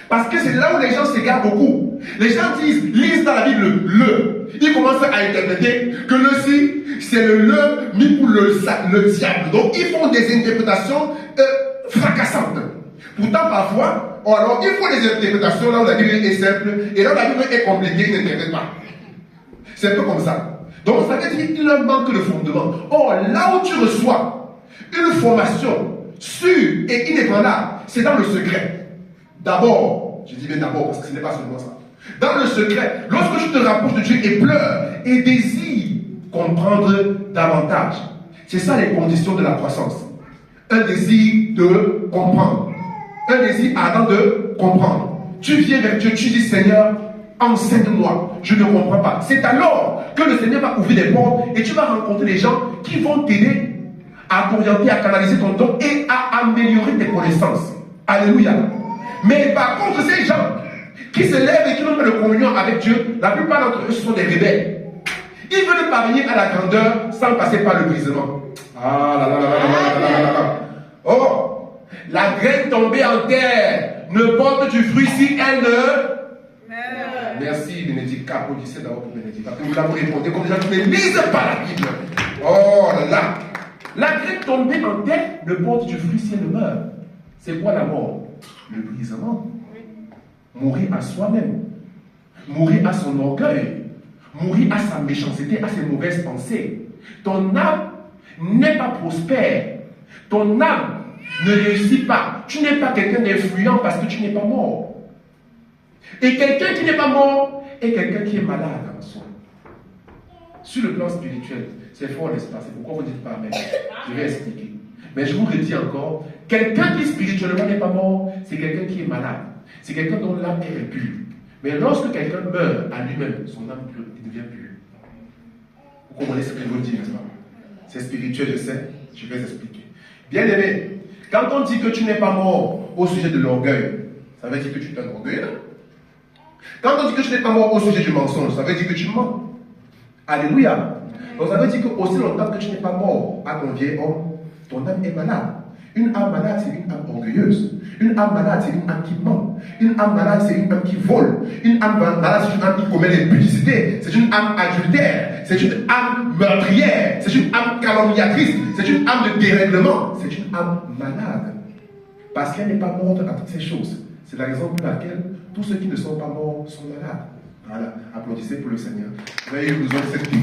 Parce que c'est là où les gens s'égarent beaucoup. Les gens lisent dans la Bible le. Ils commencent à interpréter que le-ci, c'est le mis pour le diable. Donc ils font des interprétations fracassantes. Pourtant, parfois, alors il faut des interprétations là où la Bible est simple et là où la Bible est compliquée, ils n'interprètent pas. C'est un peu comme ça. Donc ça veut dire qu'il leur manque de fondement. Or, là où tu reçois une formation sûre et inébranlable, c'est dans le secret. D'abord, je dis bien d'abord parce que ce n'est pas seulement ça. Dans le secret, lorsque tu te rapproches de Dieu et pleures et désires comprendre davantage, c'est ça les conditions de la croissance. Un désir de comprendre. Un désir ardent de comprendre. Tu viens vers Dieu, tu dis Seigneur, enseigne-moi, je ne comprends pas. C'est alors que le Seigneur va ouvrir des portes et tu vas rencontrer des gens qui vont t'aider à t'orienter, à canaliser ton don et à améliorer tes connaissances. Alléluia. Mais par contre, ces gens qui se lèvent et qui n'ont pas de communion avec Dieu, la plupart d'entre eux, ce sont des rebelles. Ils veulent parvenir à la grandeur sans passer par le brisement. Ah là là là là là là là là. Oh, la graine tombée en terre ne porte du fruit si elle ne... Merci Bénédicte, applaudissez d'abord pour Bénédicte. Parce que vous l'avez répondu comme les gens qui ne lisent pas la Bible. Oh là là. La graine tombée en terre ne porte du fruit si elle meurt. C'est quoi la mort? Le brisement. Mourir à soi-même. Mourir à son orgueil. Mourir à sa méchanceté, à ses mauvaises pensées. Ton âme n'est pas prospère. Ton âme ne réussit pas. Tu n'es pas quelqu'un d'influent parce que tu n'es pas mort. Et quelqu'un qui n'est pas mort est quelqu'un qui est malade en soi. Sur le plan spirituel, c'est fort, n'est-ce pas? C'est pourquoi vous dites pas Amen. Je vais expliquer. Mais je vous le dis encore, quelqu'un qui spirituellement n'est pas mort, c'est quelqu'un qui est malade. C'est quelqu'un dont l'âme est impure. Mais lorsque quelqu'un meurt à lui-même, son âme pure, il devient pur. Vous comprenez ce que je vous dis, n'est-ce pas? C'est spirituel, je sais, je vais expliquer. Bien aimé, quand on dit que tu n'es pas mort au sujet de l'orgueil, ça veut dire que tu es un orgueilleux. Quand on dit que tu n'es pas mort au sujet du mensonge, ça veut dire que tu mens. Alléluia. Donc ça veut dire que aussi longtemps que tu n'es pas mort à ton vieil homme, ton âme est malade. Une âme malade, c'est une âme orgueilleuse. Une âme malade, c'est une âme qui ment. Une âme malade, c'est une âme qui vole. Une âme malade, c'est une âme qui commet l'impudicité. C'est une âme adultère. C'est une âme meurtrière. C'est une âme calomniatrice. C'est une âme de dérèglement. C'est une âme malade. Parce qu'elle n'est pas morte à toutes ces choses. C'est la raison pour laquelle tous ceux qui ne sont pas morts sont malades. Voilà. Applaudissez pour le Seigneur. Vous avez eu besoin de cette vie.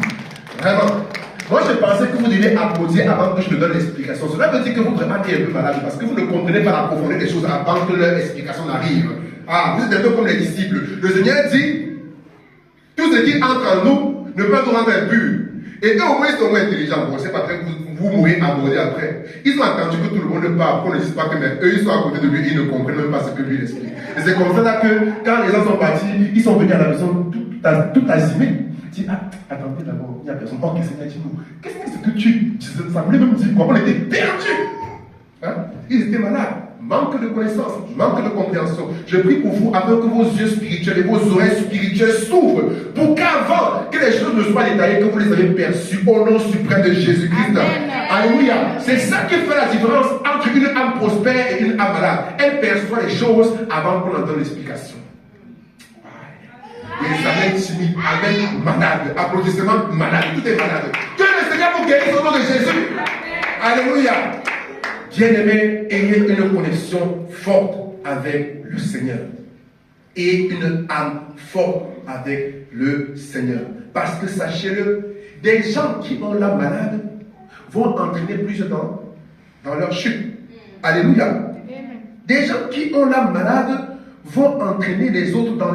Vraiment. Moi, je pensais que vous deviez applaudir avant que je te donne l'explication. Cela veut dire que votre âme est un peu malade parce que vous ne comprenez pas la profondeur des choses avant que leur explication n'arrive. Ah, vous êtes un peu comme les disciples. Le Seigneur dit, tout ce qui entre en nous ne peut nous rendre impurs. Et eux, au moins, ils sont moins intelligents. Bon, c'est pas très vous mourrez aborder après. Ils ont attendu que tout le monde parle, qu'on ne dise pas que mais eux, ils sont à côté de lui, ils ne comprennent même pas ce que lui explique. Et c'est comme ça que, quand les gens sont partis, ils sont venus à la maison tout azimés. Ils disent, ah, attendez d'abord, il n'y a personne. Ok, Seigneur, dis-nous, qu'est-ce que c'est que tu disais? Ça voulait même dire quoi? On était perdus. Hein? Ils étaient malades. Manque de connaissance, manque de compréhension. Je prie pour vous afin que vos yeux spirituels et vos oreilles spirituelles s'ouvrent pour qu'avant que les choses ne soient détaillées, que vous les ayez perçues au nom suprême de Jésus-Christ. Alléluia. C'est ça qui fait la différence entre une âme prospère et une âme malade. Elle perçoit les choses avant qu'on en donne l'explication. Les amens timides, amens malades, applaudissements malades, tout est malade. Que le Seigneur vous guérisse au nom de Jésus. Alléluia. Bien-aimés, ayez une connexion forte avec le Seigneur. Et une âme forte avec le Seigneur. Parce que sachez-le, des gens qui ont l'âme malade vont entraîner plus dans leur chute. Alléluia. Des gens qui ont l'âme malade vont entraîner les autres dans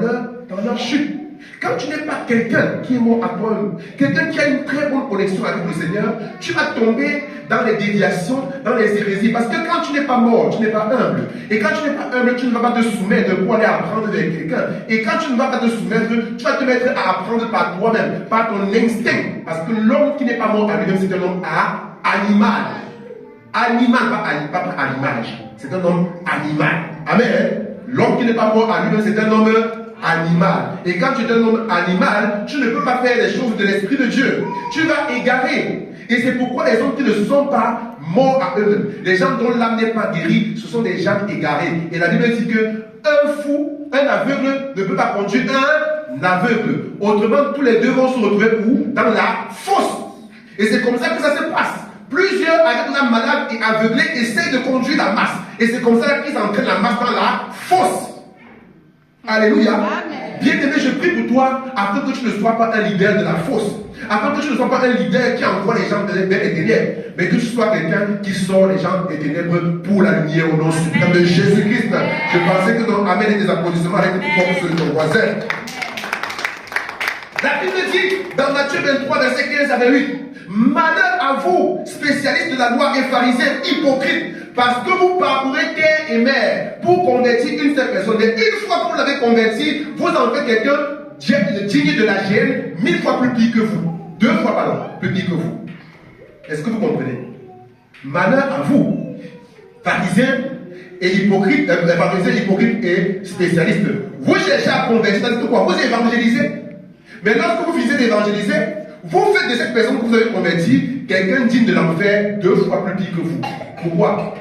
leur chute. Quand tu n'es pas quelqu'un qui est mort à toi-même, quelqu'un qui a une très bonne connexion avec le Seigneur, tu vas tomber dans les déviations, dans les hérésies. Parce que quand tu n'es pas mort, tu n'es pas humble. Et quand tu n'es pas humble, tu ne vas pas te soumettre pour aller apprendre de quelqu'un. Et quand tu ne vas pas te soumettre, tu vas te mettre à apprendre par toi-même, par ton instinct. Parce que l'homme qui n'est pas mort à lui-même, c'est un homme animal. Animal, pas animal. C'est un homme animal. Amen. L'homme qui n'est pas mort à lui-même, c'est un homme animal. Et quand tu es un homme animal, tu ne peux pas faire les choses de l'Esprit de Dieu. Tu vas égarer. Et c'est pourquoi les hommes qui ne sont pas morts à eux-mêmes, les gens dont l'âme n'est pas guérie, ce sont des gens égarés. Et la Bible dit que un fou, un aveugle ne peut pas conduire un aveugle. Autrement, tous les deux vont se retrouver où? Dans la fosse. Et c'est comme ça que ça se passe. Plusieurs avec l'âme malade et aveuglée essayent de conduire la masse. Et c'est comme ça qu'ils entraînent la masse dans la fosse. Alléluia. Bien-aimé, je prie pour toi afin que tu ne sois pas un leader de la fosse. Afin que tu ne sois pas un leader qui envoie les gens vers les ténèbres. Mais que tu sois quelqu'un qui sort les gens des ténèbres pour la lumière au nom suprême de Jésus-Christ. Christ. Je pensais que ton Amen et des applaudissements allaient être plus forts que ceux de ton voisin. La Bible dit dans Matthieu 23, verset 15 à 28, malheur à vous, spécialistes de la loi et pharisiens, hypocrites, parce que vous parcourez terre et mer pour convertir une seule personne. Et une fois que vous l'avez converti, vous en faites quelqu'un digne de la gêne, 1000 fois plus pire que vous. 2 fois, pardon, plus pire que vous. Est-ce que vous comprenez? Malheur à vous, pharisiens et hypocrites, et spécialistes. Vous cherchez à convertir, c'est-à-dire quoi? Vous évangélisez. Mais lorsque vous finissez d'évangéliser, vous faites de cette personne que vous avez convertie quelqu'un digne de l'enfer 2 fois plus pire que vous. Pourquoi?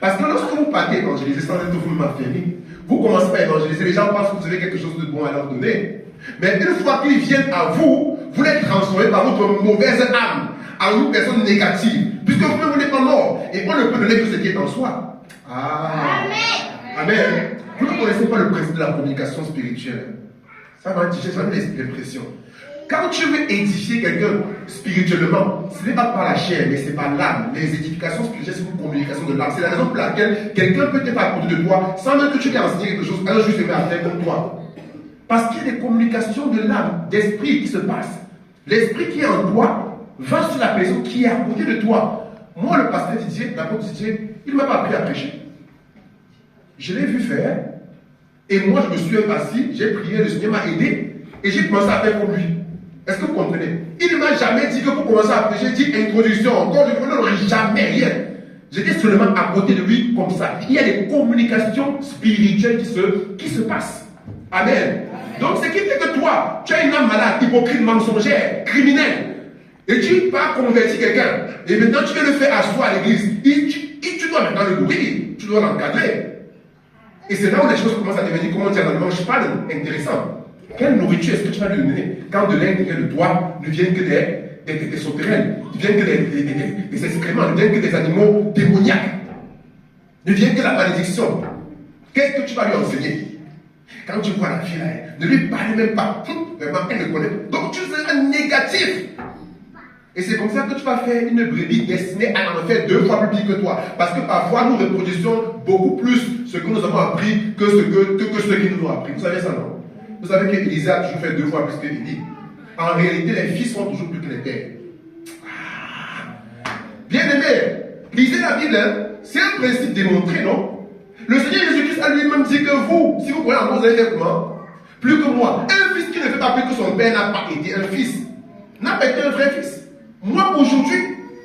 Parce que lorsque vous partez évangéliser sans être vous-même affermi, vous commencez à évangéliser, les gens pensent que vous avez quelque chose de bon à leur donner. Mais une fois qu'ils viennent à vous, vous les transformez par votre mauvaise âme en une personne négative, puisque vous-même vous n'êtes pas mort, et on ne peut donner que ce qui est en soi. Amen. Amen. Vous ne connaissez pas le principe de la communication spirituelle. Ça va toucher, ça va l'impression. Quand tu veux édifier quelqu'un spirituellement, ce n'est pas par la chair, mais c'est par l'âme. Les édifications spirituelles, c'est une communication de l'âme. C'est la raison pour laquelle quelqu'un peut être à côté de toi sans même que tu aies enseigné quelque chose, un jour il se met à faire comme toi. Parce qu'il y a des communications de l'âme, d'esprit qui se passent. L'esprit qui est en toi va sur la personne qui est à côté de toi. Moi, le pasteur Didier, l'apôtre Didier, il ne m'a pas appris à prêcher. Je l'ai vu faire. Et moi, je me suis assis, j'ai prié, le Seigneur m'a aidé. Et j'ai commencé à faire comme lui. Est-ce que vous comprenez? Il ne m'a jamais dit que pour commencer à prêcher, dit introduction. Encore je ne n'aurais jamais rien. J'étais seulement à côté de lui comme ça. Il y a des communications spirituelles qui se passent. Amen. Donc, ce qui fait que toi, tu as une âme malade, hypocrite, mensongère, criminelle. Et tu pars convertir quelqu'un. Et maintenant, tu veux le faire asseoir à l'église. Tu dois maintenant le nourrir. Tu dois l'encadrer. Et c'est là où les choses commencent à devenir, comment dire, dans le manche pas intéressant. Quelle nourriture est-ce que tu vas lui donner quand de l'intérieur de toi ne viennent que des sauterelles, ne viennent que des excréments, ne viennent que des animaux démoniaques, ne viennent que la malédiction? Qu'est-ce que tu vas lui enseigner? Quand tu vois la fille là, ne lui parle même pas. Vraiment, elle ne connaît pas. Donc tu seras négatif. Et c'est comme ça que tu vas faire une brebis destinée à en faire 2 fois plus pire que toi. Parce que parfois nous reproduisons beaucoup plus ce que nous avons appris que ceux qui nous ont appris. Vous savez ça, non? Vous savez qu'Élisa a toujours fait 2 fois plus que Élie. En réalité, les fils sont toujours plus que les pères. Bien aimé, lisez la Bible, hein? C'est un principe démontré, non? Le Seigneur Jésus-Christ a lui-même dit que vous, si vous croyez en moi, vous allez faire comment? Plus que moi. Un fils qui ne fait pas plus que son père n'a pas été un fils. N'a pas été un vrai fils. Moi, aujourd'hui,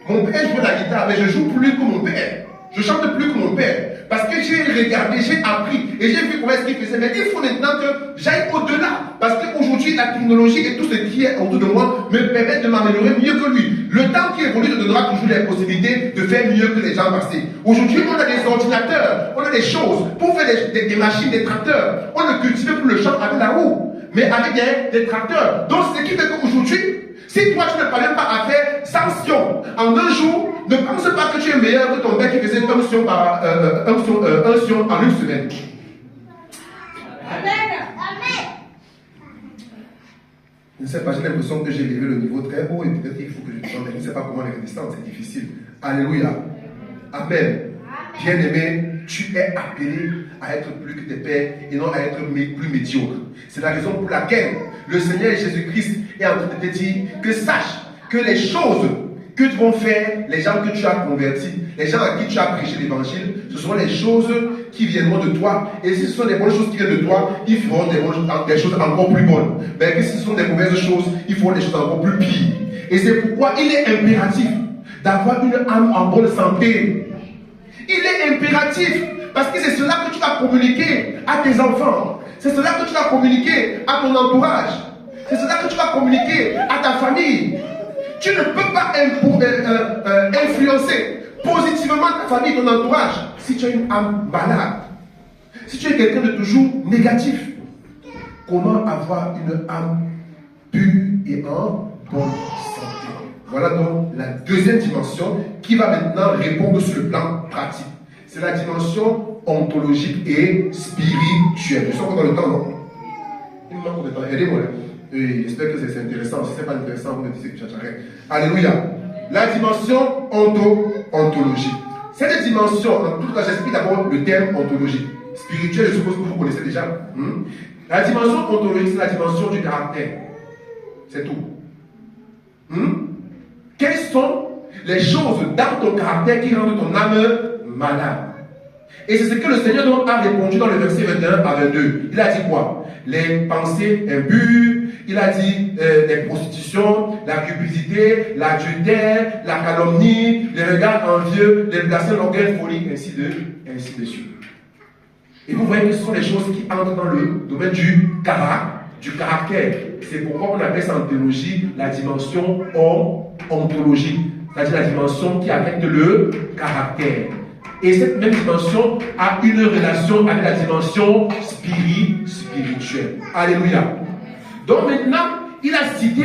mon père joue la guitare, mais je joue plus que mon père. Je chante plus que mon père. Parce que j'ai regardé, j'ai appris, et j'ai vu comment est-ce qu'il faisait. Mais il faut maintenant que j'aille au-delà. Parce qu'aujourd'hui, la technologie et tout ce qui est autour de moi me permettent de m'améliorer mieux que lui. Le temps qui évolue te donnera toujours les possibilités de faire mieux que les gens passés. Aujourd'hui, on a des ordinateurs, on a des choses pour faire des machines, des tracteurs. On ne cultive plus le champ avec la roue, mais avec des tracteurs. Donc, ce qui fait qu'aujourd'hui, si toi tu ne parviens pas à faire sanction en un jour, ne pense pas que tu es meilleur que ton père qui faisait un sion en une semaine. Amen. Je ne sais pas, j'ai l'impression que j'ai élevé le niveau très haut et peut-être qu'il faut que je descende. Je ne sais pas comment les redescendre, c'est difficile. Alléluia. Amen. Bien-aimé, tu es appelé à être plus que tes pères et non à être plus médiocre. C'est la raison pour laquelle le Seigneur Jésus-Christ est en train de te dire que sache que les choses que vont faire les gens que tu as convertis, les gens à qui tu as prêché l'évangile, ce seront les choses qui viendront de toi. Et si ce sont des bonnes choses qui viennent de toi, ils feront des choses encore plus bonnes. Mais si ce sont des mauvaises choses, ils feront des choses encore plus pires. Et c'est pourquoi il est impératif d'avoir une âme en bonne santé. Il est impératif parce que c'est cela que tu vas communiquer à tes enfants. C'est cela que tu vas communiquer à ton entourage. C'est cela que tu vas communiquer à ta famille. Tu ne peux pas influencer positivement ta famille, ton entourage, si tu as une âme malade. Si tu es quelqu'un de toujours négatif. Comment avoir une âme pure et en bonne santé? Voilà donc la deuxième dimension qui va maintenant répondre sur le plan pratique. C'est la dimension ontologique et spirituelle. Je suis encore dans le temps, non? Il me manque de temps. Aidez-moi. J'espère que c'est intéressant. Si ce n'est pas intéressant, vous me dites que j'arrête. Alléluia. La dimension ontologique. Cette dimension, en tout cas, j'explique d'abord le terme ontologique. spirituelle, je suppose que vous connaissez déjà. La dimension ontologique, c'est la dimension du caractère. C'est tout. Quelles sont les choses dans ton caractère qui rendent ton âme malade? Et c'est ce que le Seigneur donc a répondu dans le verset 21 à 22. Il a dit quoi? Les pensées impures, il a dit les prostitutions, la cupidité, l'adultère, la calomnie, les regards envieux, les blasphèmes, l'orgueil, folie, ainsi de suite. Et vous voyez que ce sont les choses qui entrent dans le domaine du caractère. C'est pourquoi on appelle ça en théologie la dimension ontologique, c'est-à-dire la dimension qui affecte le caractère. Et cette même dimension a une relation avec la dimension spirituelle. Alléluia. Donc maintenant, il a cité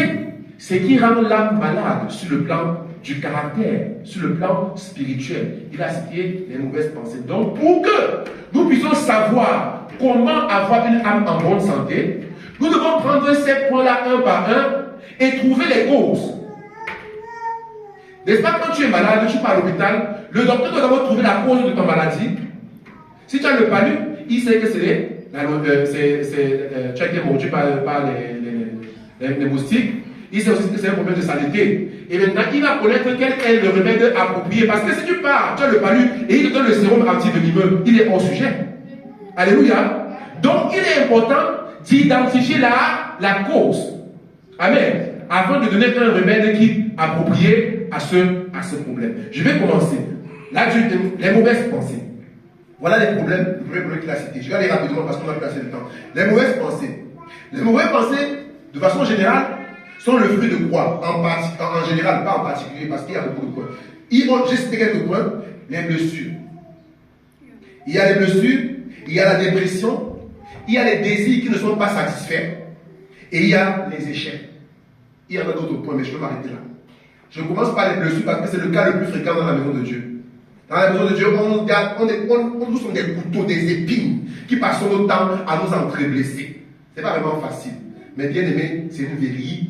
ce qui rend l'âme malade sur le plan du caractère, sur le plan spirituel. Il a cité les mauvaises pensées. Donc pour que nous puissions savoir comment avoir une âme en bonne santé, nous devons prendre ces points-là un par un et trouver les causes. N'est-ce pas, quand tu es malade, tu pars à l'hôpital, le docteur doit d'abord trouver la cause de ton maladie. Si tu as le palu, il sait que tu as été mordu par les moustiques. Il sait aussi que c'est un problème de saleté. Et maintenant, il va connaître quel est le remède approprié. Parce que si tu pars, tu as le palu et il te donne le sérum antivenimeux, il est hors sujet. Alléluia. Donc, il est important d'identifier la cause. Amen. Avant de donner un remède qui est approprié à ce problème. Je vais commencer. Là, les mauvaises pensées. Voilà les problèmes, le premier problème qu'il a cité. Je vais aller rapidement parce qu'on a passé le temps. Les mauvaises pensées. Les mauvaises pensées, de façon générale, sont le fruit de quoi? En général, pas en particulier, parce qu'il y a beaucoup de points. J'ai cité quelques points. Les blessures. Il y a les blessures, il y a la dépression, il y a les désirs qui ne sont pas satisfaits, et il y a les échecs. Il y en a d'autres points, mais je peux m'arrêter là. Je commence par les blessures parce que c'est le cas le plus fréquent dans la maison de Dieu. Dans la maison de Dieu, nous sommes des couteaux, des épines qui passent notre temps à nous entreblesser. Ce n'est pas vraiment facile. Mais bien aimé, c'est une vérité.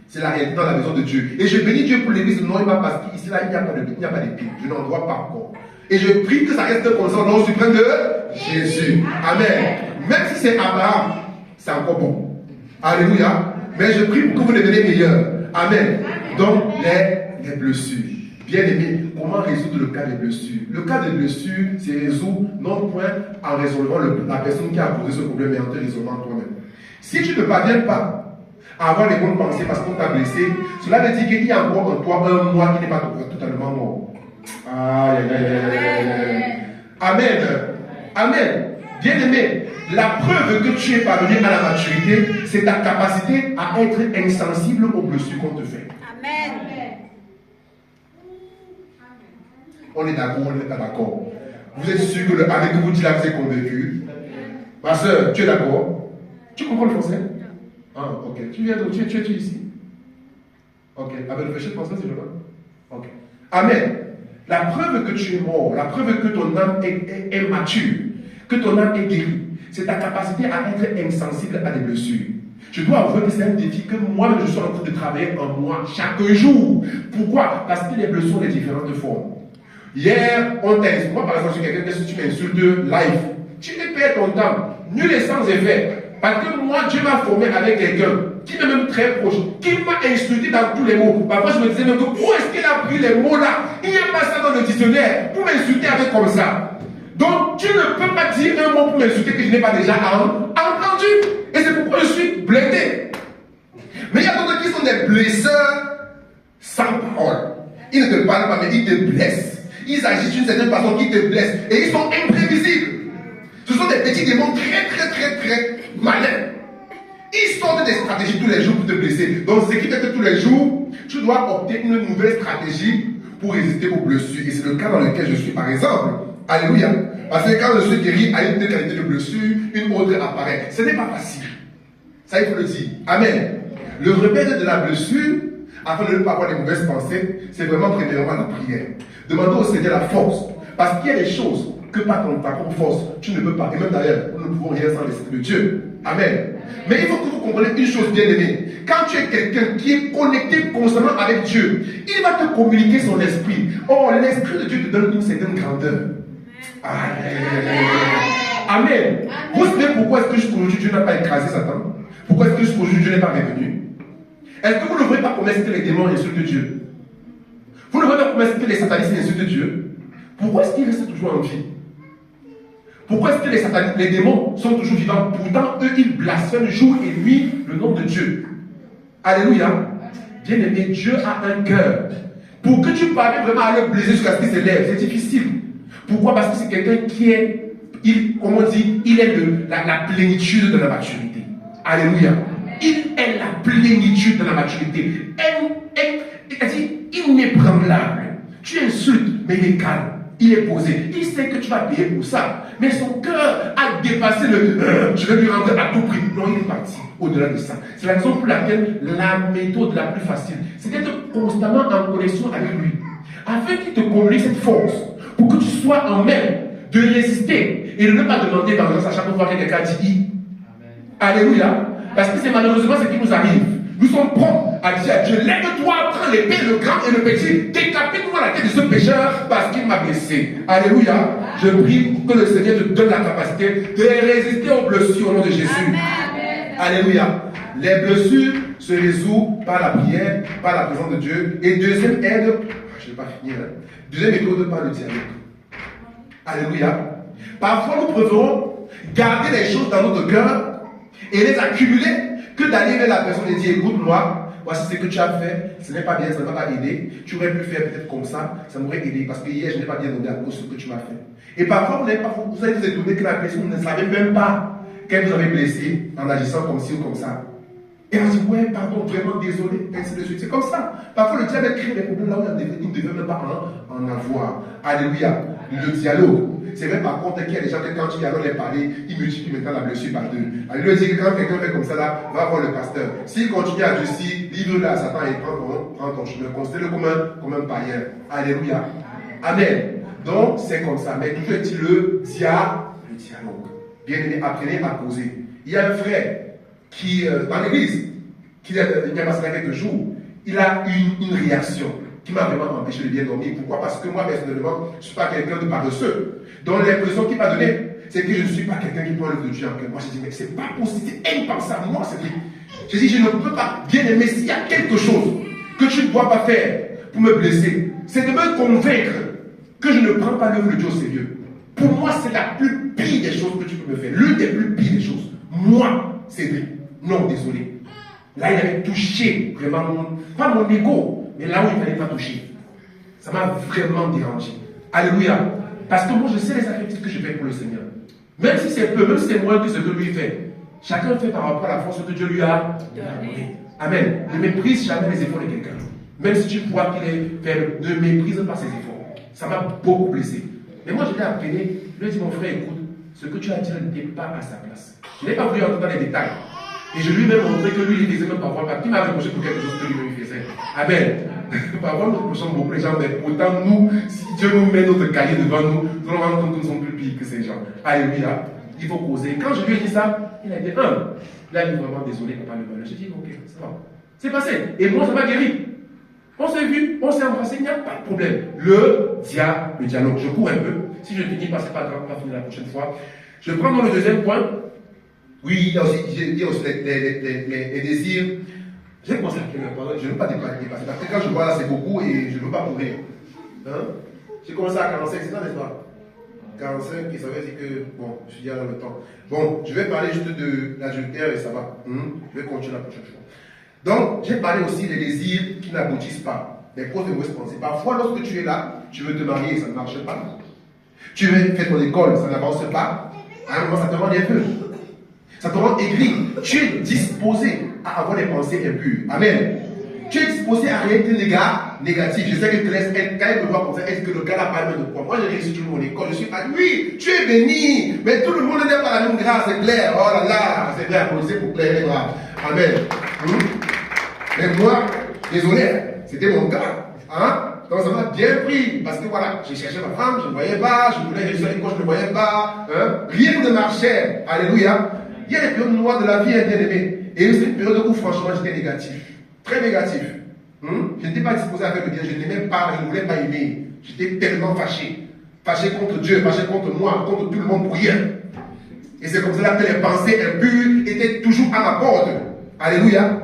C'est la réalité dans la maison de Dieu. Et je bénis Dieu pour l'église, non pas parce qu'ici là, il n'y a pas d'épines. Je n'en vois pas encore. Et je prie que ça reste comme ça au nom suprême de Jésus. Amen. Même si c'est Abraham, c'est encore bon. Alléluia. Mais je prie pour que vous devenez meilleurs. Amen. Donc, les blessures. Bien aimé, comment résoudre le cas des blessures? Le cas des blessures, c'est résoudre non point en résolvant la personne qui a posé ce problème, mais en te résolvant toi-même. Si tu ne parviens pas à avoir les bonnes pensées parce qu'on t'a blessé, cela veut dire qu'il y a encore en toi un moi qui n'est pas totalement mort. Amen. Amen. Bien aimé, la preuve que tu es parvenu à la maturité, c'est ta capacité à être insensible aux blessures qu'on te fait. Amen. On est d'accord, on n'est pas d'accord. Vous êtes sûr que avec vous dites là, vous êtes convaincu? Ma soeur, tu es d'accord? Tu comprends le français? Ah, ok. Tu viens d'où? Tu es ici? Ok. Avec le péché de français, c'est je vois. Ok. Amen. La preuve que tu es mort, la preuve que ton âme est mature, que ton âme est guérie, c'est ta capacité à être insensible à des blessures. Je dois avouer que c'est un défi que moi, je suis en train de travailler en moi chaque jour. Pourquoi? Parce que les blessures ont des différentes formes. Hier, on t'a insulté. Moi, par exemple, je suis quelqu'un que si tu m'insultes live, tu ne perds ton temps. Nul et sans effet. Parce que moi, Dieu m'a formé avec quelqu'un qui est même très proche, qui m'a insulté dans tous les mots. Parfois, je me disais même que où est-ce qu'il a pris les mots là? Il n'y a pas ça dans le dictionnaire pour m'insulter avec comme ça. Donc, tu ne peux pas dire un mot pour m'insulter que je n'ai pas déjà entendu. Et c'est pourquoi je suis blindé. Mais il y a d'autres qui sont des blesseurs sans parole. Ils ne te parlent pas, mais ils te blessent. Ils agissent d'une certaine façon qui te blesse. Et ils sont imprévisibles. Ce sont des petits démons très malins. Ils sortent des stratégies tous les jours pour te blesser. Donc, ce qui fait que tous les jours, tu dois opter une nouvelle stratégie pour résister aux blessures. Et c'est le cas dans lequel je suis, par exemple. Alléluia. Parce que quand je suis guéri à une telle qualité de blessure, une autre apparaît. Ce n'est pas facile. Ça, il faut le dire. Amen. Le remède de la blessure, afin de ne pas avoir de mauvaises pensées, c'est vraiment premièrement la prière. Demandez au Seigneur la force. Parce qu'il y a des choses que par ta propre force, tu ne peux pas. Et même d'ailleurs, nous ne pouvons rien sans l'Esprit de Dieu. Amen. Mais il faut que vous compreniez une chose bien aimée. Quand tu es quelqu'un qui est connecté constamment avec Dieu, il va te communiquer son esprit. Oh, l'Esprit de Dieu te donne une certaine grandeur. Amen. Vous savez pourquoi est-ce que jusqu'aujourd'hui Dieu n'a pas écrasé Satan? Pourquoi est-ce que jusqu'aujourd'hui Dieu n'est pas revenu? Est-ce que vous ne voyez pas comment est-ce que les démons insultent Dieu? Vous ne voyez pas comment est-ce que les satanistes insultent Dieu? Pourquoi est-ce qu'ils restent toujours en vie? Pourquoi est-ce que les démons sont toujours vivants? Pourtant, eux, ils blasphèment jour et nuit le nom de Dieu. Alléluia. Bien-aimé, Dieu a un cœur. Pour que tu parviennes vraiment à le blesser jusqu'à ce qu'il s'élève, c'est difficile. Pourquoi? Parce que c'est quelqu'un qui est, comme on dit, il est la plénitude de la maturité. Alléluia. Il est la plénitude de la maturité. Inébranlable. Tu insultes, mais il est calme. Il est posé. Il sait que tu vas payer pour ça. Mais son cœur a dépassé je vais lui rendre à tout prix. Non, il est parti au-delà de ça. C'est la raison pour laquelle la méthode la plus facile, c'est d'être constamment en connexion avec lui. Afin qu'il te communique cette force. Pour que tu sois en même de résister. Et de ne pas demander vengeance à chaque fois que quelqu'un dit Alléluia. Parce que c'est malheureusement ce qui nous arrive. Nous sommes prompts à dire à Dieu, lève-toi, prends l'épée, le grand et le petit, décapite-moi la tête de ce pécheur parce qu'il m'a blessé. Alléluia. Je prie que le Seigneur te donne la capacité de résister aux blessures au nom de Jésus. Amen. Alléluia. Les blessures se résout par la prière, par la présence de Dieu. Et deuxième aide, je ne vais pas finir, deuxième méthode par le dialogue. Alléluia. Parfois nous préférons garder les choses dans notre cœur et les accumuler que d'aller vers la personne et dire écoute-moi, voici ce que tu as fait, ce n'est pas bien, ça ne m'a pas aidé, tu aurais pu faire peut-être comme ça m'aurait aidé parce que hier je n'ai pas bien donné à cause de ce que tu m'as fait. Et parfois vous allez vous étonner que la personne ne savait même pas qu'elle vous avait blessé en agissant comme ci ou comme ça. Et on se dit ouais, pardon, vraiment désolé, ainsi de suite. C'est comme ça. Parfois le diable crée des problèmes là où il ne devait même pas en avoir. Alléluia. Le dialogue. C'est vrai par contre qu'il y a des gens que quand tu viens les parler, ils multiplient maintenant la blessure par deux. Alléluia dit que quand quelqu'un fait comme ça là, va voir le pasteur. S'il continue à adoucir, livre-le à Satan et prends ton chemin. Considère-le comme un païen. Alléluia. Amen. Donc c'est comme ça. Mais toujours est-il le dialogue. Bien aimé, apprenez à causer. Il y a un frère qui, dans l'église, qui a passé là quelques jours, il a eu une réaction qui m'a vraiment empêché de bien dormir. Pourquoi? Parce que moi, personnellement, je ne suis pas quelqu'un de paresseux. Donc l'impression qu'il m'a donnée, c'est que je ne suis pas quelqu'un qui prend l'œuvre de Dieu en cœur. Moi, j'ai dit, mais c'est pas possible, c'est impensable. Moi, c'est vrai. J'ai dit, je ne peux pas bien aimer. S'il y a quelque chose que tu ne dois pas faire pour me blesser, c'est de me convaincre que je ne prends pas l'œuvre de Dieu au sérieux. Pour moi, c'est la plus pire des choses que tu peux me faire. L'une des plus pires des choses. Moi, Cédric. Non, désolé. Là, il avait touché vraiment pas mon ego, mais là où il ne fallait pas toucher. Ça m'a vraiment dérangé. Alléluia. Parce que moi, je sais les sacrifices que je fais pour le Seigneur. Même si c'est peu, même si c'est moins que ce que lui fait. Chacun fait par rapport à la force que Dieu lui a donnée. Amen. Ne méprise jamais les efforts de quelqu'un. Même si tu vois qu'il est faible, ne méprise pas ses efforts. Ça m'a beaucoup blessé. Mais moi, je l'ai appelé. Je lui ai dit, mon frère, écoute, ce que tu as dit n'était pas à sa place. Je n'ai pas voulu entrer dans les détails. Et je lui ai même montré que lui, il faisait même parfois pas. Qui m'a reproché pour quelque chose que lui faisait. Amen. Parfois, nous reprochons beaucoup les gens, mais pourtant, nous, si Dieu nous met notre cahier devant nous, nous allons rendre compte que nous sommes plus pires que ces gens. Alléluia. Il faut causer. Quand je lui ai dit ça, il a dit, là, il est vraiment désolé, papa le malheur. J'ai dit, ok, ça va. C'est passé. Et moi, ça m'a guéri. On s'est vu, on s'est embrassé, il n'y a pas de problème. Le dialogue. Je cours un peu. Si je finis, c'est pas grave, on va finir la prochaine fois. Je prends dans le deuxième point. Oui, il y a aussi les désirs. J'ai commencé à quelle heure? Je ne veux pas dépasser. Parce que quand je vois là, c'est beaucoup et je ne veux pas courir. Hein? J'ai commencé à 45, c'est ça, n'est-ce pas? 45, et ça veut dire que, bon, je suis déjà dans le temps. Bon, je vais parler juste de l'adultère et ça va. Je vais continuer la prochaine fois. Donc, j'ai parlé aussi des désirs qui n'aboutissent pas. Des causes de mauvaise pensée. Parfois, lorsque tu es là, tu veux te marier, ça ne marche pas. Tu veux faire ton école, ça n'avance pas. À un moment, ça te rend nerveux. Ça te rend aigri. Tu es disposé à avoir des pensées impures. Amen. Tu es disposé à rien de négatif. Je sais que Thérèse, quand elle me voit comme ça, est-ce que le gars n'a pas le même de quoi? Moi, j'ai réussi tout mon école. Je suis pas. Oui, tu es béni. Mais tout le monde n'est pas la même grâce, c'est clair. Oh là là, c'est clair. Applaudissez pour clair les bras. Amen. Mais moi, désolé, c'était mon cas. Hein? Donc ça m'a bien pris. Parce que voilà, j'ai cherché ma femme, je ne voyais pas. Je voulais réussir à l'école, je ne voyais pas. Hein? Rien ne marchait. Alléluia. Il y a des périodes noires de la vie, bien aimé. Et c'est une période où franchement j'étais négatif. Très négatif. Je n'étais pas disposé à faire le bien. Je n'aimais pas, je ne voulais pas aimer. J'étais tellement fâché. Fâché contre Dieu, fâché contre moi, contre tout le monde pour rien. Et c'est comme cela que les pensées impures étaient toujours à ma porte. Alléluia.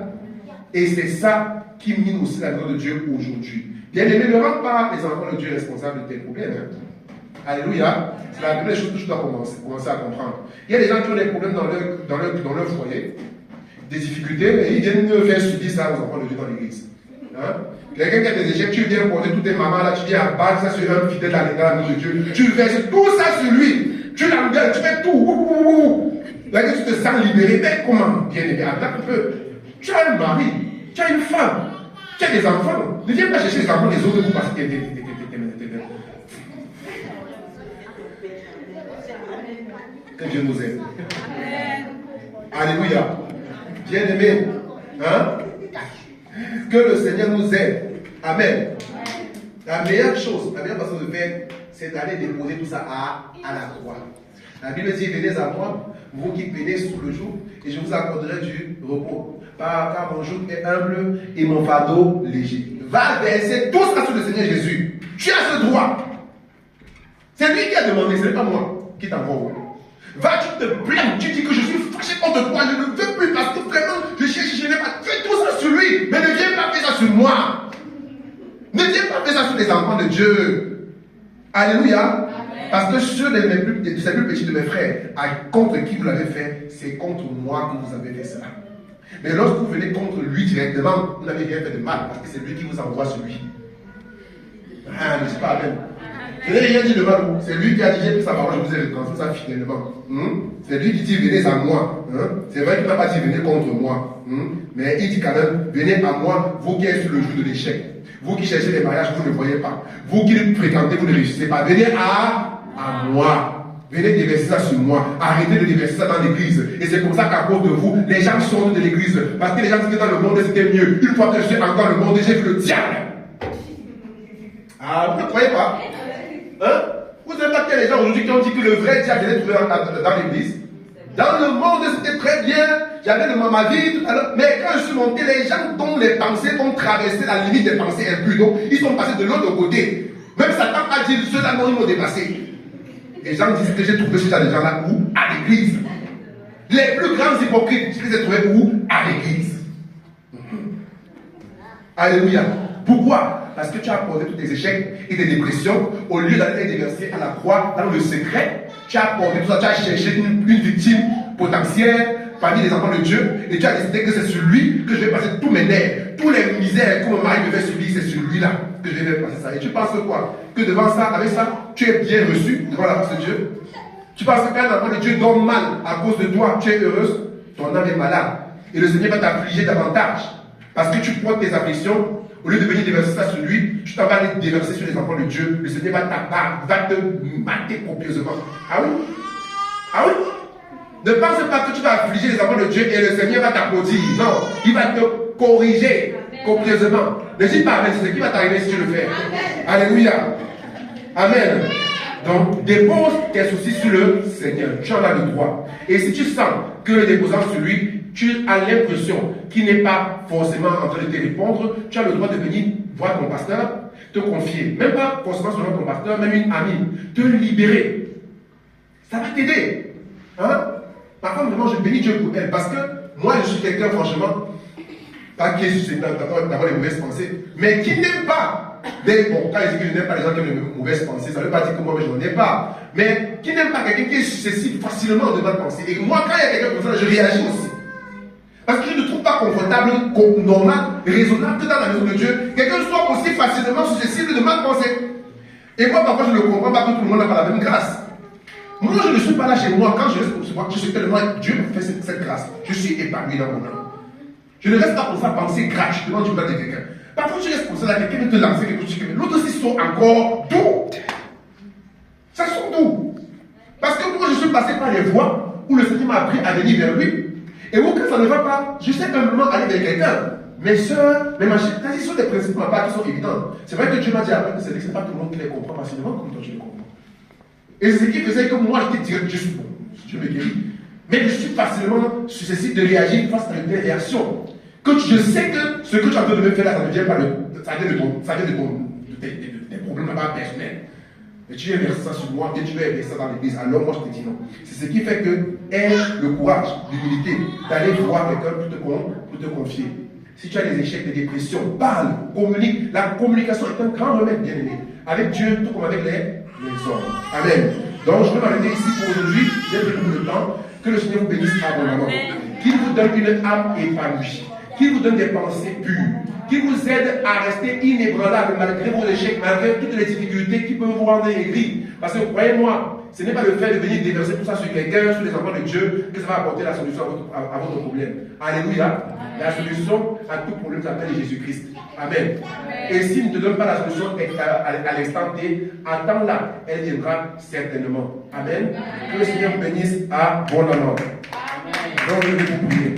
Et c'est ça qui mine aussi la gloire de Dieu aujourd'hui. Bien aimé, ne rends pas les enfants de Dieu responsables de tes problèmes. Alléluia. C'est la première chose que tu dois commencer à comprendre. Il y a des gens qui ont des problèmes dans leur foyer, des difficultés, mais ils viennent faire subir ça aux enfants de Dieu dans l'église. Hein? Quelqu'un qui a des échecs, tu viens porter toutes tes mamans là, tu viens à battre ça sur un fidèle à l'égard de Dieu. Tu verses tout ça sur lui. Tu l'engueules, tu fais tout. Là, tu te sens libéré. Mais comment? Bien aimé, attends un peu. Tu as un mari, tu as une femme, tu as des enfants. Ne viens pas chercher les enfants des autres pour passer tes. Que Dieu nous aide. Alléluia. Bien aimé. Hein? Que le Seigneur nous aide. Amen. La meilleure chose, la meilleure façon de faire, c'est d'aller déposer tout ça à la croix. La Bible dit, venez à moi, vous qui peinez sous le joug, et je vous accorderai du repos. Car mon joug est humble et mon fardeau léger. Va verser tout ça sur le Seigneur Jésus. Tu as ce droit. C'est lui qui a demandé, ce n'est pas moi qui t'envoie. Va, tu te plains, tu dis que je suis fâché contre toi, je ne veux plus parce que vraiment, je n'ai pas fait tout ça sur lui, mais ne viens pas faire ça sur moi. Ne viens pas faire ça sur les enfants de Dieu. Alléluia. Parce que ceux de ces plus petits de mes frères, contre qui vous l'avez fait, c'est contre moi que vous avez fait cela. Mais lorsque vous venez contre lui directement, vous n'avez rien fait de mal, parce que c'est lui qui vous envoie sur lui. Ah, ne sais pas, amen. Je n'ai rien dit de mal, c'est lui qui a dit, j'ai pris sa parole, je vous ai retransmis ça fidèlement. C'est lui qui dit, venez à moi. C'est vrai qu'il n'a pas dit, venez contre moi. Mais il dit quand même, venez à moi, vous qui êtes sur le jour de l'échec. Vous qui cherchez les mariages, vous ne voyez pas. Vous qui le fréquentez, vous ne réussissez pas. Venez à moi. Venez déverser ça sur moi. Arrêtez de déverser ça dans l'église. Et c'est comme ça qu'à cause de vous, les gens sortent de l'église. Parce que les gens disaient dans le monde, c'était mieux. Une fois que je suis encore dans le monde, j'ai vu le diable. Ah, vous ne croyez pas? Hein? Vous savez pas qu'il y a des gens aujourd'hui qui ont dit que le vrai diable allait trouver dans l'église? Dans le monde, c'était très bien. J'avais le mamavide. Mais quand je suis monté, les gens dont les pensées ont traversé la limite des pensées impures, donc ils sont passés de l'autre côté. Même Satan a dit, ceux-là, non, ils m'ont dépassé. Les gens disent que j'ai trouvé ces gens-là où? À l'église. Les plus grands hypocrites, je les ai trouvés où? À l'église. Alléluia. Pourquoi? Parce que tu as apporté tous tes échecs et tes dépressions, au lieu d'aller les déverser à la croix, dans le secret, tu as apporté tout ça, tu as cherché une victime potentielle parmi les enfants de Dieu, et tu as décidé que c'est sur lui que je vais passer tous mes nerfs, tous les misères que mon mari me fait subir, c'est sur lui là que je vais passer ça. Et tu penses quoi? Que devant ça, avec ça, tu es bien reçu devant la face de Dieu? Tu penses qu'un enfant de Dieu dort mal à cause de toi, tu es heureuse? Ton âme est malade. Et le Seigneur va t'affliger davantage. Parce que tu prends tes afflictions. Au lieu de venir déverser ça sur lui, tu t'en vas aller déverser sur les enfants de Dieu. Le Seigneur va te mater copieusement. Ah oui? Ah oui? Ne pense pas que tu vas affliger les enfants de Dieu et le Seigneur va t'applaudir. Non, il va te corriger copieusement. Ne dis pas amen, c'est ce qui va t'arriver si tu le fais. Alléluia. Amen. Donc, dépose tes soucis sur le Seigneur. Tu en as le droit. Et si tu sens que le déposant sur lui, tu as l'impression qu'il n'est pas forcément en train de te répondre, tu as le droit de venir voir ton pasteur, te confier. Même pas forcément seulement ton pasteur, même une amie. Te libérer. Ça va t'aider. Hein? Parfois, vraiment, je bénis Dieu pour elle. Parce que moi, je suis quelqu'un, franchement, pas qui est susceptible d'avoir les mauvaises pensées, mais qui n'aime pas. Bon, quand je dis que je n'aime pas les gens qui ont les mauvaises pensées, ça ne veut pas dire que moi, je n'en ai pas. Mais qui n'aime pas quelqu'un qui est susceptible facilement de mal penser. Et moi, quand il y a quelqu'un comme ça, je réagis aussi. Parce que je ne trouve pas confortable, normal, raisonnable que dans la maison de Dieu, quelqu'un soit aussi facilement susceptible de mal penser. Et moi, parfois, je ne comprends pas que tout le monde n'a pas la même grâce. Moi, je ne suis pas là chez moi. Quand je reste comme ça, je suis tellement, Dieu me fait cette grâce. Je suis épanoui dans mon âme. Je ne reste pas comme ça à penser gratuitement du mal de quelqu'un. Parfois, tu restes comme ça, là, quelqu'un veut te lancer quelque chose. L'autre aussi sort encore doux. Ça sort doux. Parce que moi, je suis passé par les voies où le Seigneur m'a appris à venir vers lui. Et où, quand ça ne va pas, je sais humblement aller vers quelqu'un. Mes soeurs, mes machines, ce sont des principes qui sont évidents. C'est vrai que Dieu m'a dit après que ce n'est pas tout le monde qui les comprend facilement comme toi, je les comprends. Et c'est ce qui faisait que moi, je te dirais que je suis bon. Dieu me guérit. Mais je suis facilement susceptible de réagir face à une telle réaction. Que je sais que ce que tu es en train de me faire là, ça ne vient pas de tes problèmes là-bas personnels. Mais tu veux verser ça sur moi, et tu veux verser ça dans l'église. Alors moi je te dis non. C'est ce qui fait que aie le courage, l'humilité, d'aller voir quelqu'un pour te confier. Si tu as des échecs, des dépressions, parle, communique. La communication est un grand remède, bien aimé. Avec Dieu, tout comme avec les hommes. Amen. Donc je vais m'arrêter ici pour aujourd'hui. J'ai pris beaucoup de temps. Que le Seigneur vous bénisse abondamment. Qu'il vous donne une âme épanouie. Qu'il vous donne des pensées pures. Qu'il vous aide à rester inébranlable malgré vos échecs, malgré toutes les difficultés qui peuvent vous rendre aigris. Parce que croyez-moi, ce n'est pas le fait de venir déverser tout ça sur quelqu'un, sur les enfants de Dieu, que ça va apporter la solution à votre problème. Alléluia. La solution à tout problème s'appelle Jésus-Christ. Amen. Et s'il ne te donne pas la solution à l'instant T, attends-la. Elle viendra certainement. Amen. Que le Seigneur vous bénisse abondamment. Donc, je vais vous prier.